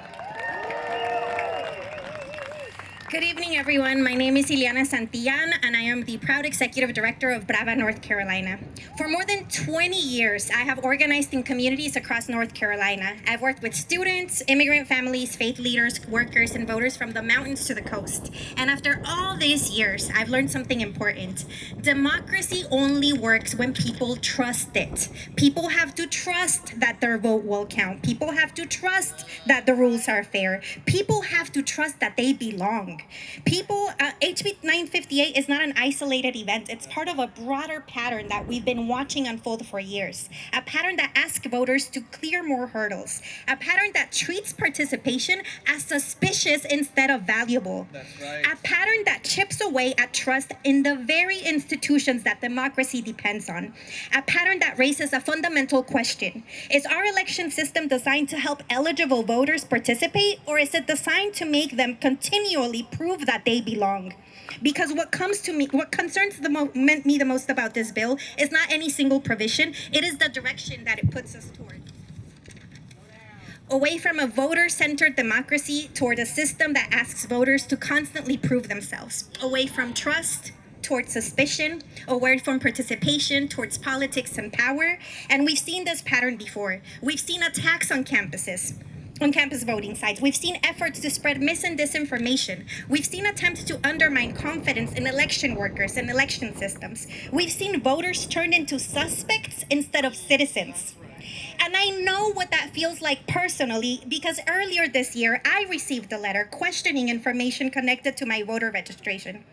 Good evening, everyone. My name is Ileana Santillan, and I am the proud executive director of Brava, North Carolina. For more than 20 years, I have organized in communities across North Carolina. I've worked with students, immigrant families, faith leaders, workers, and voters from the mountains to the coast. And after all these years, I've learned something important. Democracy only works when people trust it. People have to trust that their vote will count. People have to trust that the rules are fair. People have to trust that they belong. HB 958 is not an isolated event. It's part of a broader pattern that we've been watching unfold for years. A pattern that asks voters to clear more hurdles. A pattern that treats participation as suspicious instead of valuable. That's right. A pattern that chips away at trust in the very institutions that democracy depends on. A pattern that raises a fundamental question. Is our election system designed to help eligible voters participate, or is it designed to make them continually prove that they belong? Because what concerns me the most about this bill is not any single provision, it is the direction that it puts us toward. Away from a voter-centered democracy toward a system that asks voters to constantly prove themselves. Away from trust towards suspicion, away from participation towards politics and power. And we've seen this pattern before. We've seen attacks on campus voting sites. We've seen efforts to spread mis and disinformation. We've seen attempts to undermine confidence in election workers and election systems. We've seen voters turned into suspects instead of citizens. And I know what that feels like personally, because earlier this year, I received a letter questioning information connected to my voter registration.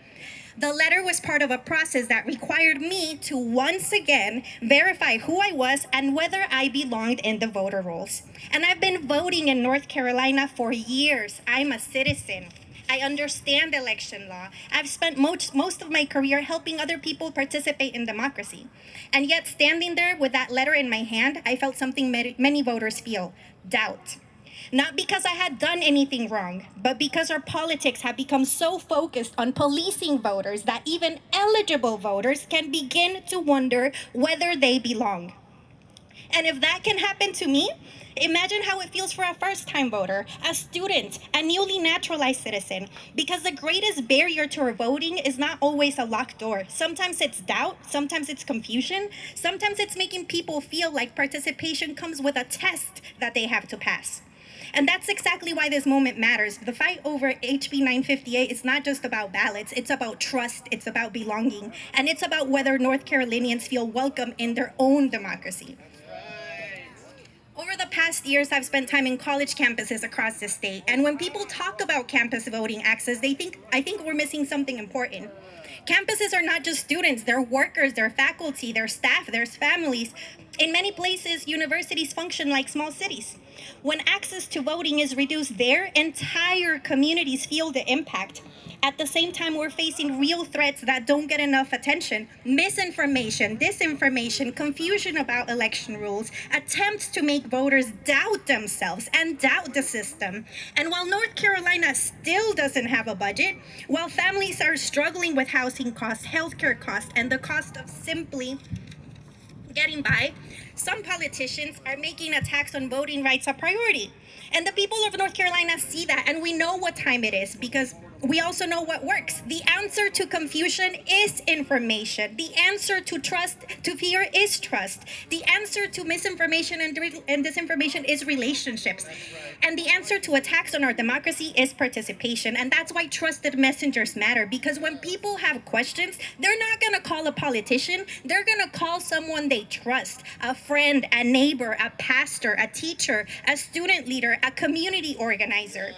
The letter was part of a process that required me to once again verify who I was and whether I belonged in the voter rolls. And I've been voting in North Carolina for years. I'm a citizen. I understand election law. I've spent most of my career helping other people participate in democracy. And yet, standing there with that letter in my hand, I felt something many voters feel: doubt. Not because I had done anything wrong, but because our politics have become so focused on policing voters that even eligible voters can begin to wonder whether they belong. And if that can happen to me, imagine how it feels for a first-time voter, a student, a newly naturalized citizen, because the greatest barrier to our voting is not always a locked door. Sometimes it's doubt, sometimes it's confusion, sometimes it's making people feel like participation comes with a test that they have to pass. And that's exactly why this moment matters. The fight over HB 958 is not just about ballots, it's about trust, it's about belonging, and it's about whether North Carolinians feel welcome in their own democracy. Over the past years, I've spent time in college campuses across the state, and when people talk about campus voting access, I think we're missing something important. Campuses are not just students, they're workers, they're faculty, they're staff, there's families. In many places, universities function like small cities. When access to voting is reduced, their entire communities feel the impact. At the same time, we're facing real threats that don't get enough attention. Misinformation, disinformation, confusion about election rules, attempts to make voters doubt themselves and doubt the system. And while North Carolina still doesn't have a budget, while families are struggling with housing costs, healthcare costs, and the cost of simply getting by, some politicians are making attacks on voting rights a priority. And the people of North Carolina see that, and we know what time it is because we also know what works. The answer to confusion is information. The answer to fear is trust. The answer to misinformation and disinformation is relationships. And the answer to attacks on our democracy is participation. And that's why trusted messengers matter, because when people have questions, they're not gonna call a politician, they're gonna call someone they trust, a friend, a neighbor, a pastor, a teacher, a student leader, a community organizer,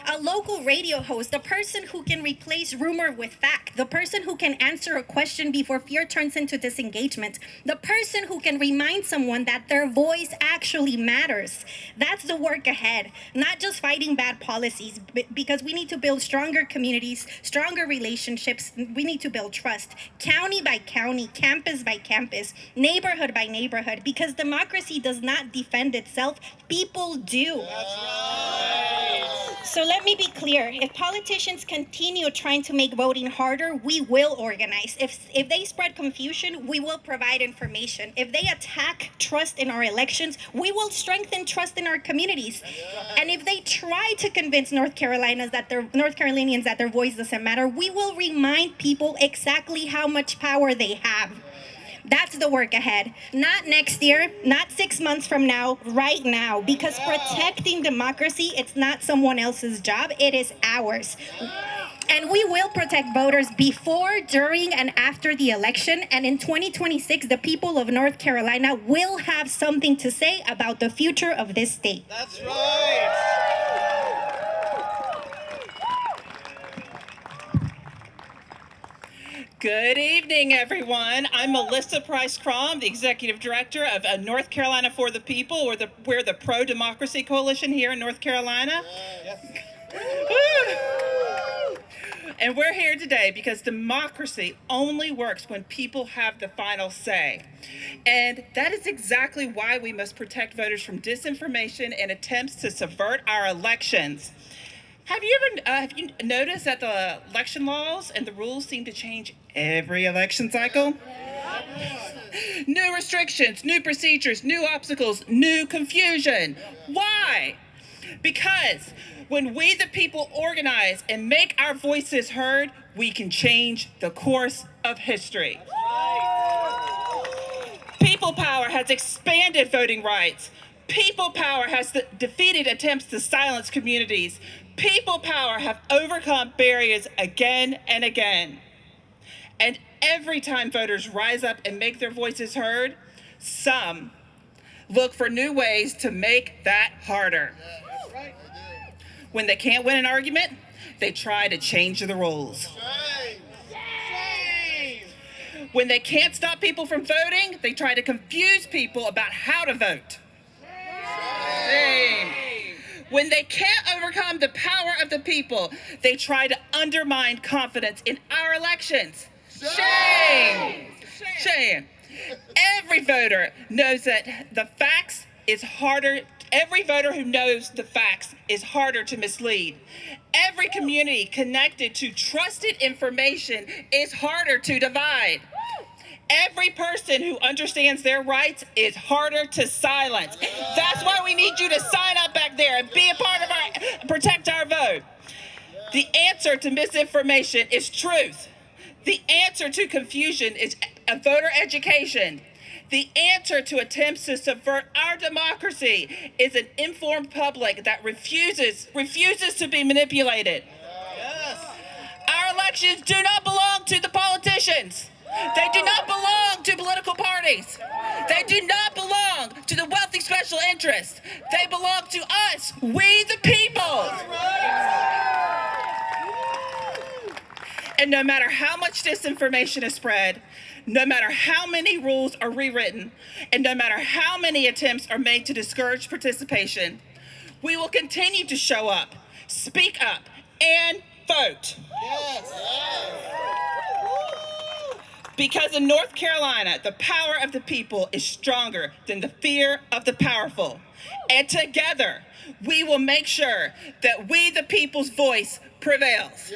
a local radio host, the person who can replace rumor with fact, the person who can answer a question before fear turns into disengagement, the person who can remind someone that their voice actually matters. That's the work ahead, not just fighting bad policies, because we need to build stronger communities, stronger relationships. We need to build trust, county by county, campus by campus, neighborhood by neighborhood, because democracy does not defend itself, people do. That's right. So let me be clear. If politicians continue trying to make voting harder, we will organize. If they spread confusion, we will provide information. If they attack trust in our elections, we will strengthen trust in our communities. And if they try to convince North Carolinians that their voice doesn't matter, we will remind people exactly how much power they have. That's the work ahead. Not next year, not 6 months from now, right now. Because protecting democracy, it's not someone else's job, it is ours. And we will protect voters before, during, and after the election. And in 2026, the people of North Carolina will have something to say about the future of this state. That's right. Good evening, everyone. I'm Melissa Price-Crom, the Executive Director of North Carolina for the People. We're the pro-democracy coalition here in North Carolina. And we're here today because democracy only works when people have the final say. And that is exactly why we must protect voters from disinformation and attempts to subvert our elections. Have you noticed that the election laws and the rules seem to change every election cycle? New restrictions, new procedures, new obstacles, new confusion. Why? Because when we the people organize and make our voices heard, we can change the course of history. People power has expanded voting rights. People power has defeated attempts to silence communities. People power have overcome barriers again and again. And every time voters rise up and make their voices heard, some look for new ways to make that harder. When they can't win an argument, they try to change the rules. When they can't stop people from voting, they try to confuse people about how to vote. When they can't overcome the power of the people, they try to undermine confidence in our elections. Shame! Shame! Every voter knows that the facts is harder. Every voter who knows the facts is harder to mislead. Every community connected to trusted information is harder to divide. Every person who understands their rights is harder to silence. That's why we need you to sign up back there and be a part of protect our vote. The answer to misinformation is truth. The answer to confusion is voter education. The answer to attempts to subvert our democracy is an informed public that refuses to be manipulated. Yes. Our elections do not belong to the politicians. They do not belong to political parties. They do not belong to the wealthy special interests. They belong to us, we the people. And no matter how much disinformation is spread, no matter how many rules are rewritten, and no matter how many attempts are made to discourage participation, we will continue to show up, speak up, and vote. Yes. Because in North Carolina, the power of the people is stronger than the fear of the powerful. And together, we will make sure that we, the people's voice, prevails.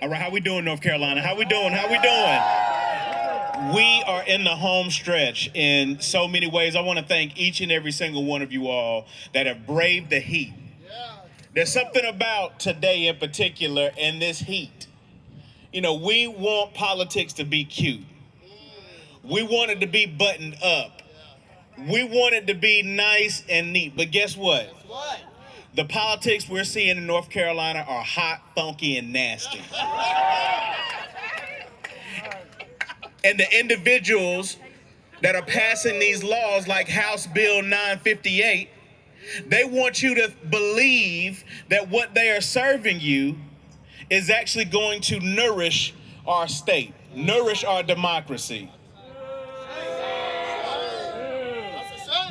All right, how we doing, North Carolina? How we doing? How we doing? We are in the home stretch in so many ways. I want to thank each and every single one of you all that have braved the heat. There's something about today in particular and this heat. You know, we want politics to be cute. We want it to be buttoned up. We want it to be nice and neat. But guess what? The politics we're seeing in North Carolina are hot, funky, and nasty. And the individuals that are passing these laws like House Bill 958, they want you to believe that what they are serving you is actually going to nourish our state, nourish our democracy.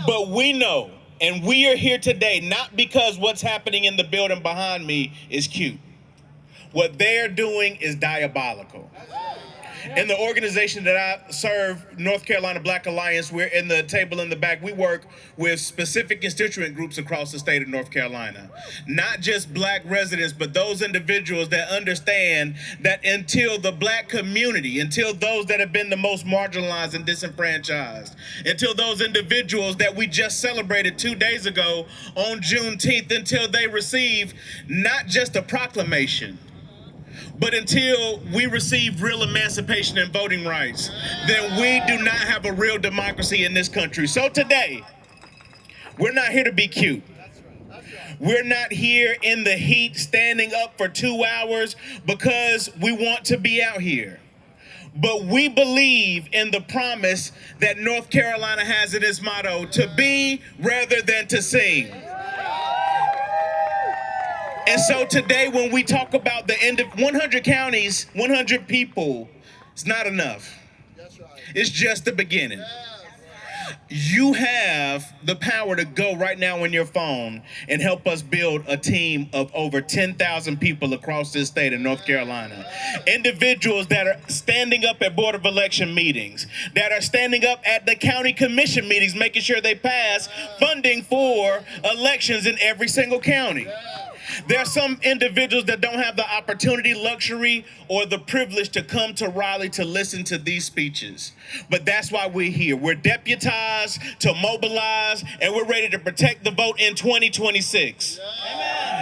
But we know, and we are here today not because what's happening in the building behind me is cute. What they're doing is diabolical. In the organization that I serve, North Carolina Black Alliance, we're in the table in the back. We work with specific constituent groups across the state of North Carolina. Not just black residents, but those individuals that understand that until the black community, until those that have been the most marginalized and disenfranchised, until those individuals that we just celebrated 2 days ago on Juneteenth, until they receive not just a proclamation, but until we receive real emancipation and voting rights, then we do not have a real democracy in this country. So today, we're not here to be cute. We're not here in the heat standing up for 2 hours because we want to be out here. But we believe in the promise that North Carolina has in its motto, to be rather than to sing. And so today, when we talk about the end of 100 counties, 100 people, it's not enough. It's just the beginning. You have the power to go right now on your phone and help us build a team of over 10,000 people across this state of North Carolina. Individuals that are standing up at Board of Election meetings, that are standing up at the county commission meetings, making sure they pass funding for elections in every single county. There are some individuals that don't have the opportunity, luxury, or the privilege to come to Raleigh to listen to these speeches. But that's why we're here. We're deputized to mobilize, and we're ready to protect the vote in 2026.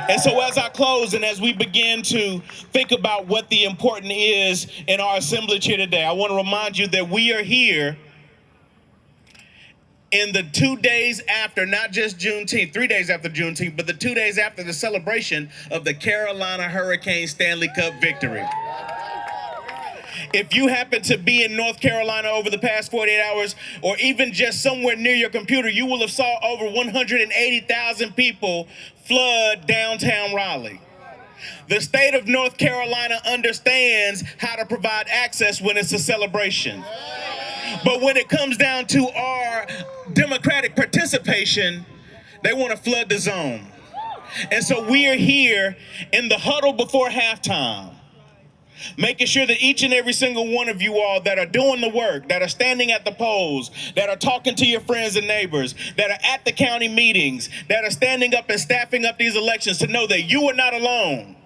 And so as I close and as we begin to think about what the important is in our assemblage here today, I want to remind you that we are here in the 2 days after, not just Juneteenth, 3 days after Juneteenth, but the 2 days after the celebration of the Carolina Hurricane Stanley Cup victory. If you happen to be in North Carolina over the past 48 hours, or even just somewhere near your computer, you will have saw over 180,000 people flood downtown Raleigh. The state of North Carolina understands how to provide access when it's a celebration. But when it comes down to our democratic participation, they want to flood the zone. And so we are here in the huddle before halftime, making sure that each and every single one of you all that are doing the work, that are standing at the polls, that are talking to your friends and neighbors, that are at the county meetings, that are standing up and staffing up these elections, to know that you are not alone.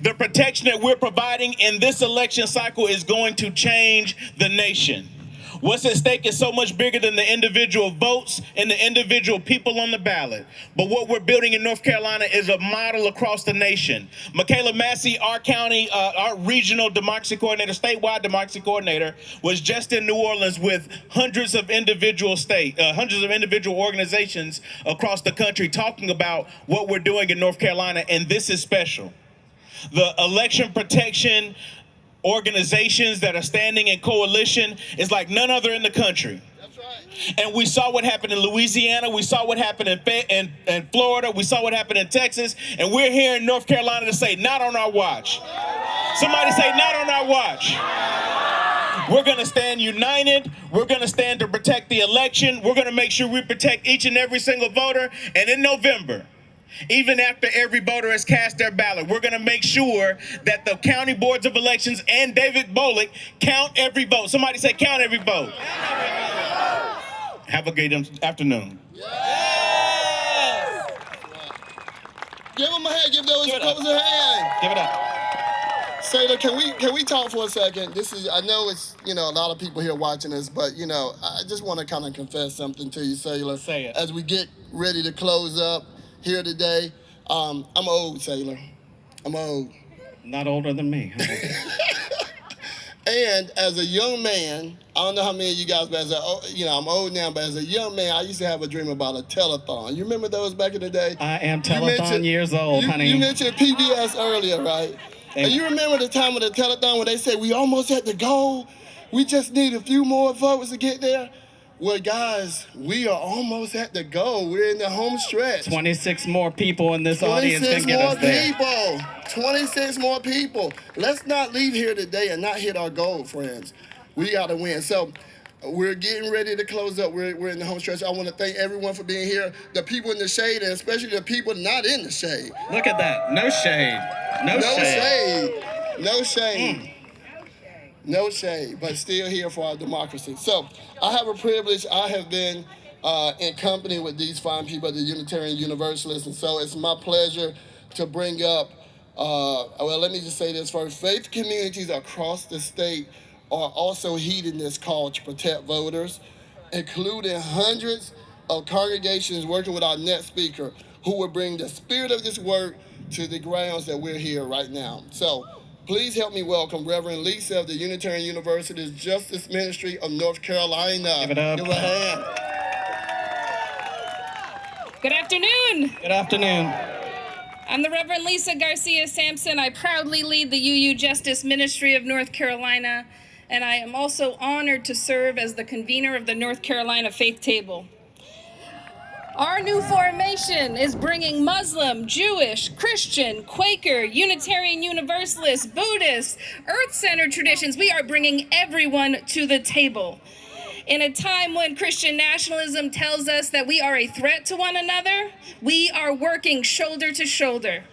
The protection that we're providing in this election cycle is going to change the nation. What's at stake is so much bigger than the individual votes and the individual people on the ballot. But what we're building in North Carolina is a model across the nation. Michaela Massey, our county, our regional democracy coordinator, statewide democracy coordinator, was just in New Orleans with hundreds of individual organizations across the country talking about what we're doing in North Carolina, and this is special. The election protection organizations that are standing in coalition is like none other in the country. That's right. And we saw what happened in Louisiana. We saw what happened in Florida. We saw what happened in Texas. And we're here in North Carolina to say, not on our watch. Somebody say, not on our watch. We're going to stand united. We're going to stand to protect the election. We're going to make sure we protect each and every single voter. And in November, even after every voter has cast their ballot, we're going to make sure that the county boards of elections and David Bolick count every vote. Somebody say, count every vote. Have a great afternoon. Yes! Give them a hand. Give those opposers a hand. Give it up. Sailor, can we talk for a second? I know it's a lot of people here watching us, but I just want to kind of confess something to you, Sailor. Say it. As we get ready to close up here today, I'm old, Sailor. I'm old. Not older than me. And as a young man, I don't know how many of you guys, but I'm old now, but as a young man, I used to have a dream about a telethon. You remember those back in the day? I am telethon years old, honey. You mentioned PBS earlier, right? And you remember the time of the telethon when they said, we almost at the goal? We just need a few more votes to get there? Well, guys, we are almost at the goal. We're in the home stretch. 26 more people in this audience can get us there. 26 more people. Let's not leave here today and not hit our goal, friends. We got to win. So we're getting ready to close up. We're in the home stretch. I want to thank everyone for being here, the people in the shade, and especially the people not in the shade. Look at that. No shade. No shade. No shade. No shade, but still here for our democracy. So I have a privilege. I have been in company with these fine people at the Unitarian Universalists, and so it's my pleasure to bring up, let me just say this first. Faith communities across the state are also heeding this call to protect voters, including hundreds of congregations working with our next speaker, who will bring the spirit of this work to the grounds that we're here right now. So please help me welcome Reverend Lisa of the Unitarian Universalist Justice Ministry of North Carolina. Give it up. Give her a hand. Good afternoon. Good afternoon. I'm the Reverend Lisa Garcia Sampson. I proudly lead the UU Justice Ministry of North Carolina, and I am also honored to serve as the convener of the North Carolina Faith Table. Our new formation is bringing Muslim, Jewish, Christian, Quaker, Unitarian Universalist, Buddhist, Earth Center traditions. We are bringing everyone to the table. In a time when Christian nationalism tells us that we are a threat to one another, we are working shoulder to shoulder.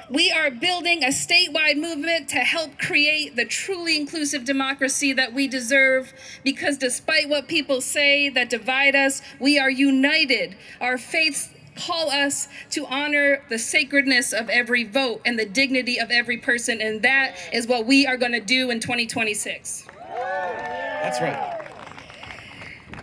We are building a statewide movement to help create the truly inclusive democracy that we deserve, because despite what people say that divide us, we are united. Our faiths call us to honor the sacredness of every vote and the dignity of every person, and that is what we are going to do in 2026. That's right.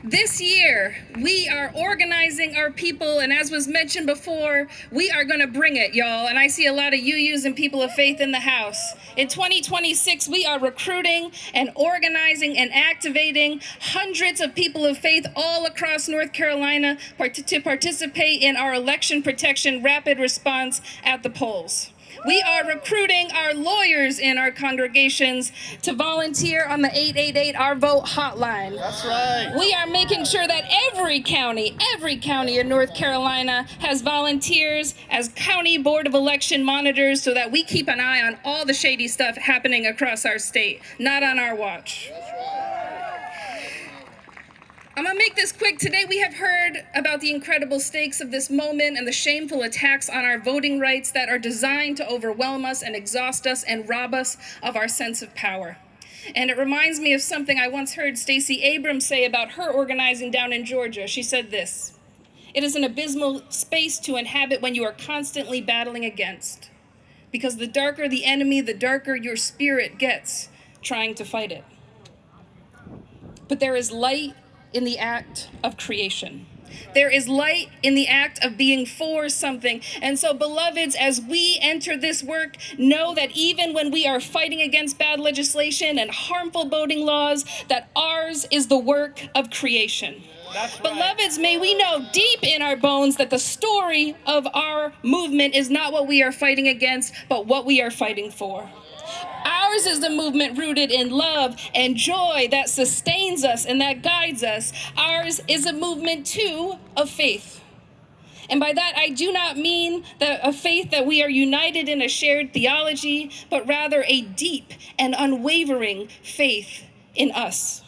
This year, we are organizing our people, and as was mentioned before, we are going to bring it, y'all. And I see a lot of UUs and people of faith in the house. In 2026, we are recruiting and organizing and activating hundreds of people of faith all across North Carolina to participate in our election protection rapid response at the polls. We are recruiting our lawyers in our congregations to volunteer on the 888 Our Vote hotline. That's right. We are making sure that every county in North Carolina has volunteers as county board of election monitors, so that we keep an eye on all the shady stuff happening across our state, not on our watch. I'm gonna make this quick. Today we have heard about the incredible stakes of this moment and the shameful attacks on our voting rights that are designed to overwhelm us and exhaust us and rob us of our sense of power. And it reminds me of something I once heard Stacey Abrams say about her organizing down in Georgia. She said this: "It is an abysmal space to inhabit when you are constantly battling against, because the darker the enemy, the darker your spirit gets trying to fight it. But there is light in the act of creation. There is light in the act of being for something." And so, beloveds, as we enter this work, know that even when we are fighting against bad legislation and harmful voting laws, that ours is the work of creation. Right. Beloveds, may we know deep in our bones that the story of our movement is not what we are fighting against, but what we are fighting for. Our Ours is a movement rooted in love and joy that sustains us and that guides us. Ours is a movement, too, of faith. And by that, I do not mean a faith that we are united in a shared theology, but rather a deep and unwavering faith in us.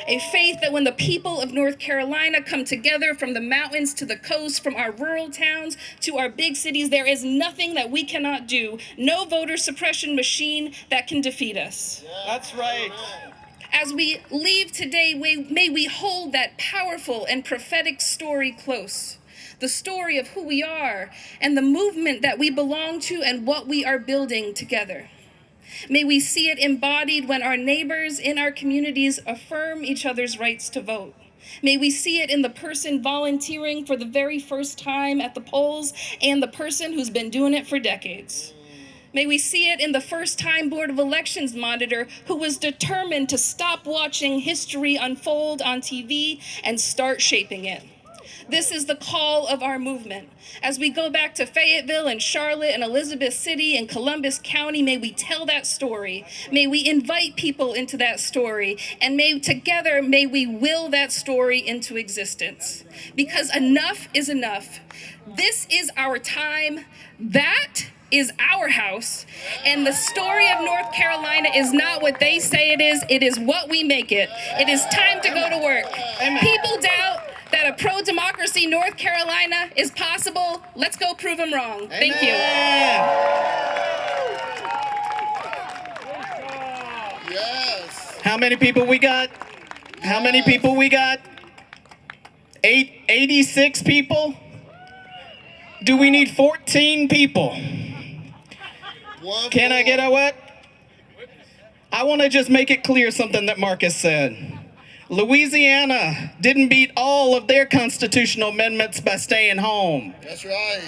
A faith that when the people of North Carolina come together from the mountains to the coast, from our rural towns to our big cities, there is nothing that we cannot do, no voter suppression machine that can defeat us. That's right. As we leave today, may we hold that powerful and prophetic story close. The story of who we are and the movement that we belong to and what we are building together. May we see it embodied when our neighbors in our communities affirm each other's rights to vote. May we see it in the person volunteering for the very first time at the polls and the person who's been doing it for decades. May we see it in the first-time Board of Elections monitor who was determined to stop watching history unfold on TV and start shaping it. This is the call of our movement. As we go back to Fayetteville and Charlotte and Elizabeth City and Columbus County, may we tell that story. May we invite people into that story. And together, may we will that story into existence. Because enough is enough. This is our time. That is our house. And the story of North Carolina is not what they say it is what we make it. It is time to go to work. People doubt that a pro-democracy North Carolina is possible. Let's go prove them wrong. Thank you. Yes. How many people we got? How many people we got? 86 people? Do we need 14 people? Can I get a what? I want to just make it clear something that Marcus said. Louisiana didn't beat all of their constitutional amendments by staying home. That's right.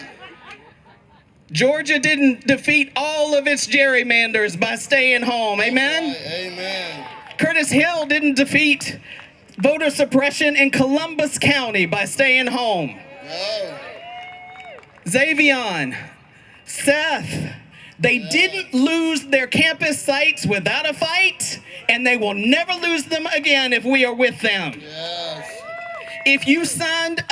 Georgia didn't defeat all of its gerrymanders by staying home. Amen? Right. Amen. Curtis Hill didn't defeat voter suppression in Columbus County by staying home. No. Xavion, Seth, they didn't lose their campus sites without a fight, and they will never lose them again if we are with them. Yes. If you signed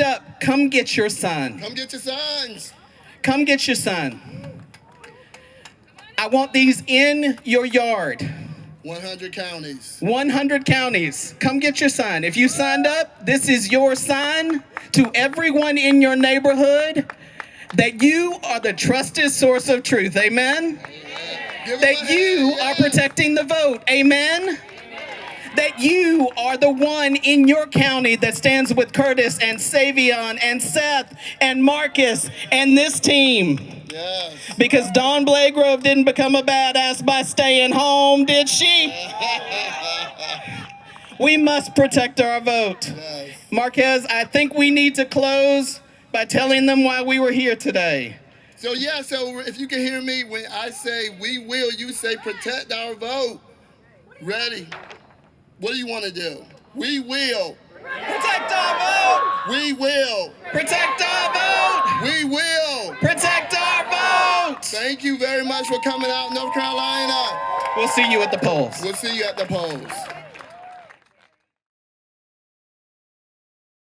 up, come get your son. Come get your sons. Come get your son. I want these in your yard. 100 counties. 100 counties. Come get your sign. If you signed up, this is your sign to everyone in your neighborhood that you are the trusted source of truth. Amen? That you are protecting the vote. Amen? That you are the one in your county that stands with Curtis and Savion and Seth and Marcus and this team. Yes. Because Dawn Blagrove didn't become a badass by staying home, did she? We must protect our vote. Yes. Marquez, I think we need to close by telling them why we were here today. So if you can hear me, when I say we will, you say protect our vote. Ready? What do you want to do? We will. Protect our vote! We will. Protect our vote! We will. Protect our vote! Thank you very much for coming out, North Carolina. We'll see you at the polls. We'll see you at the polls.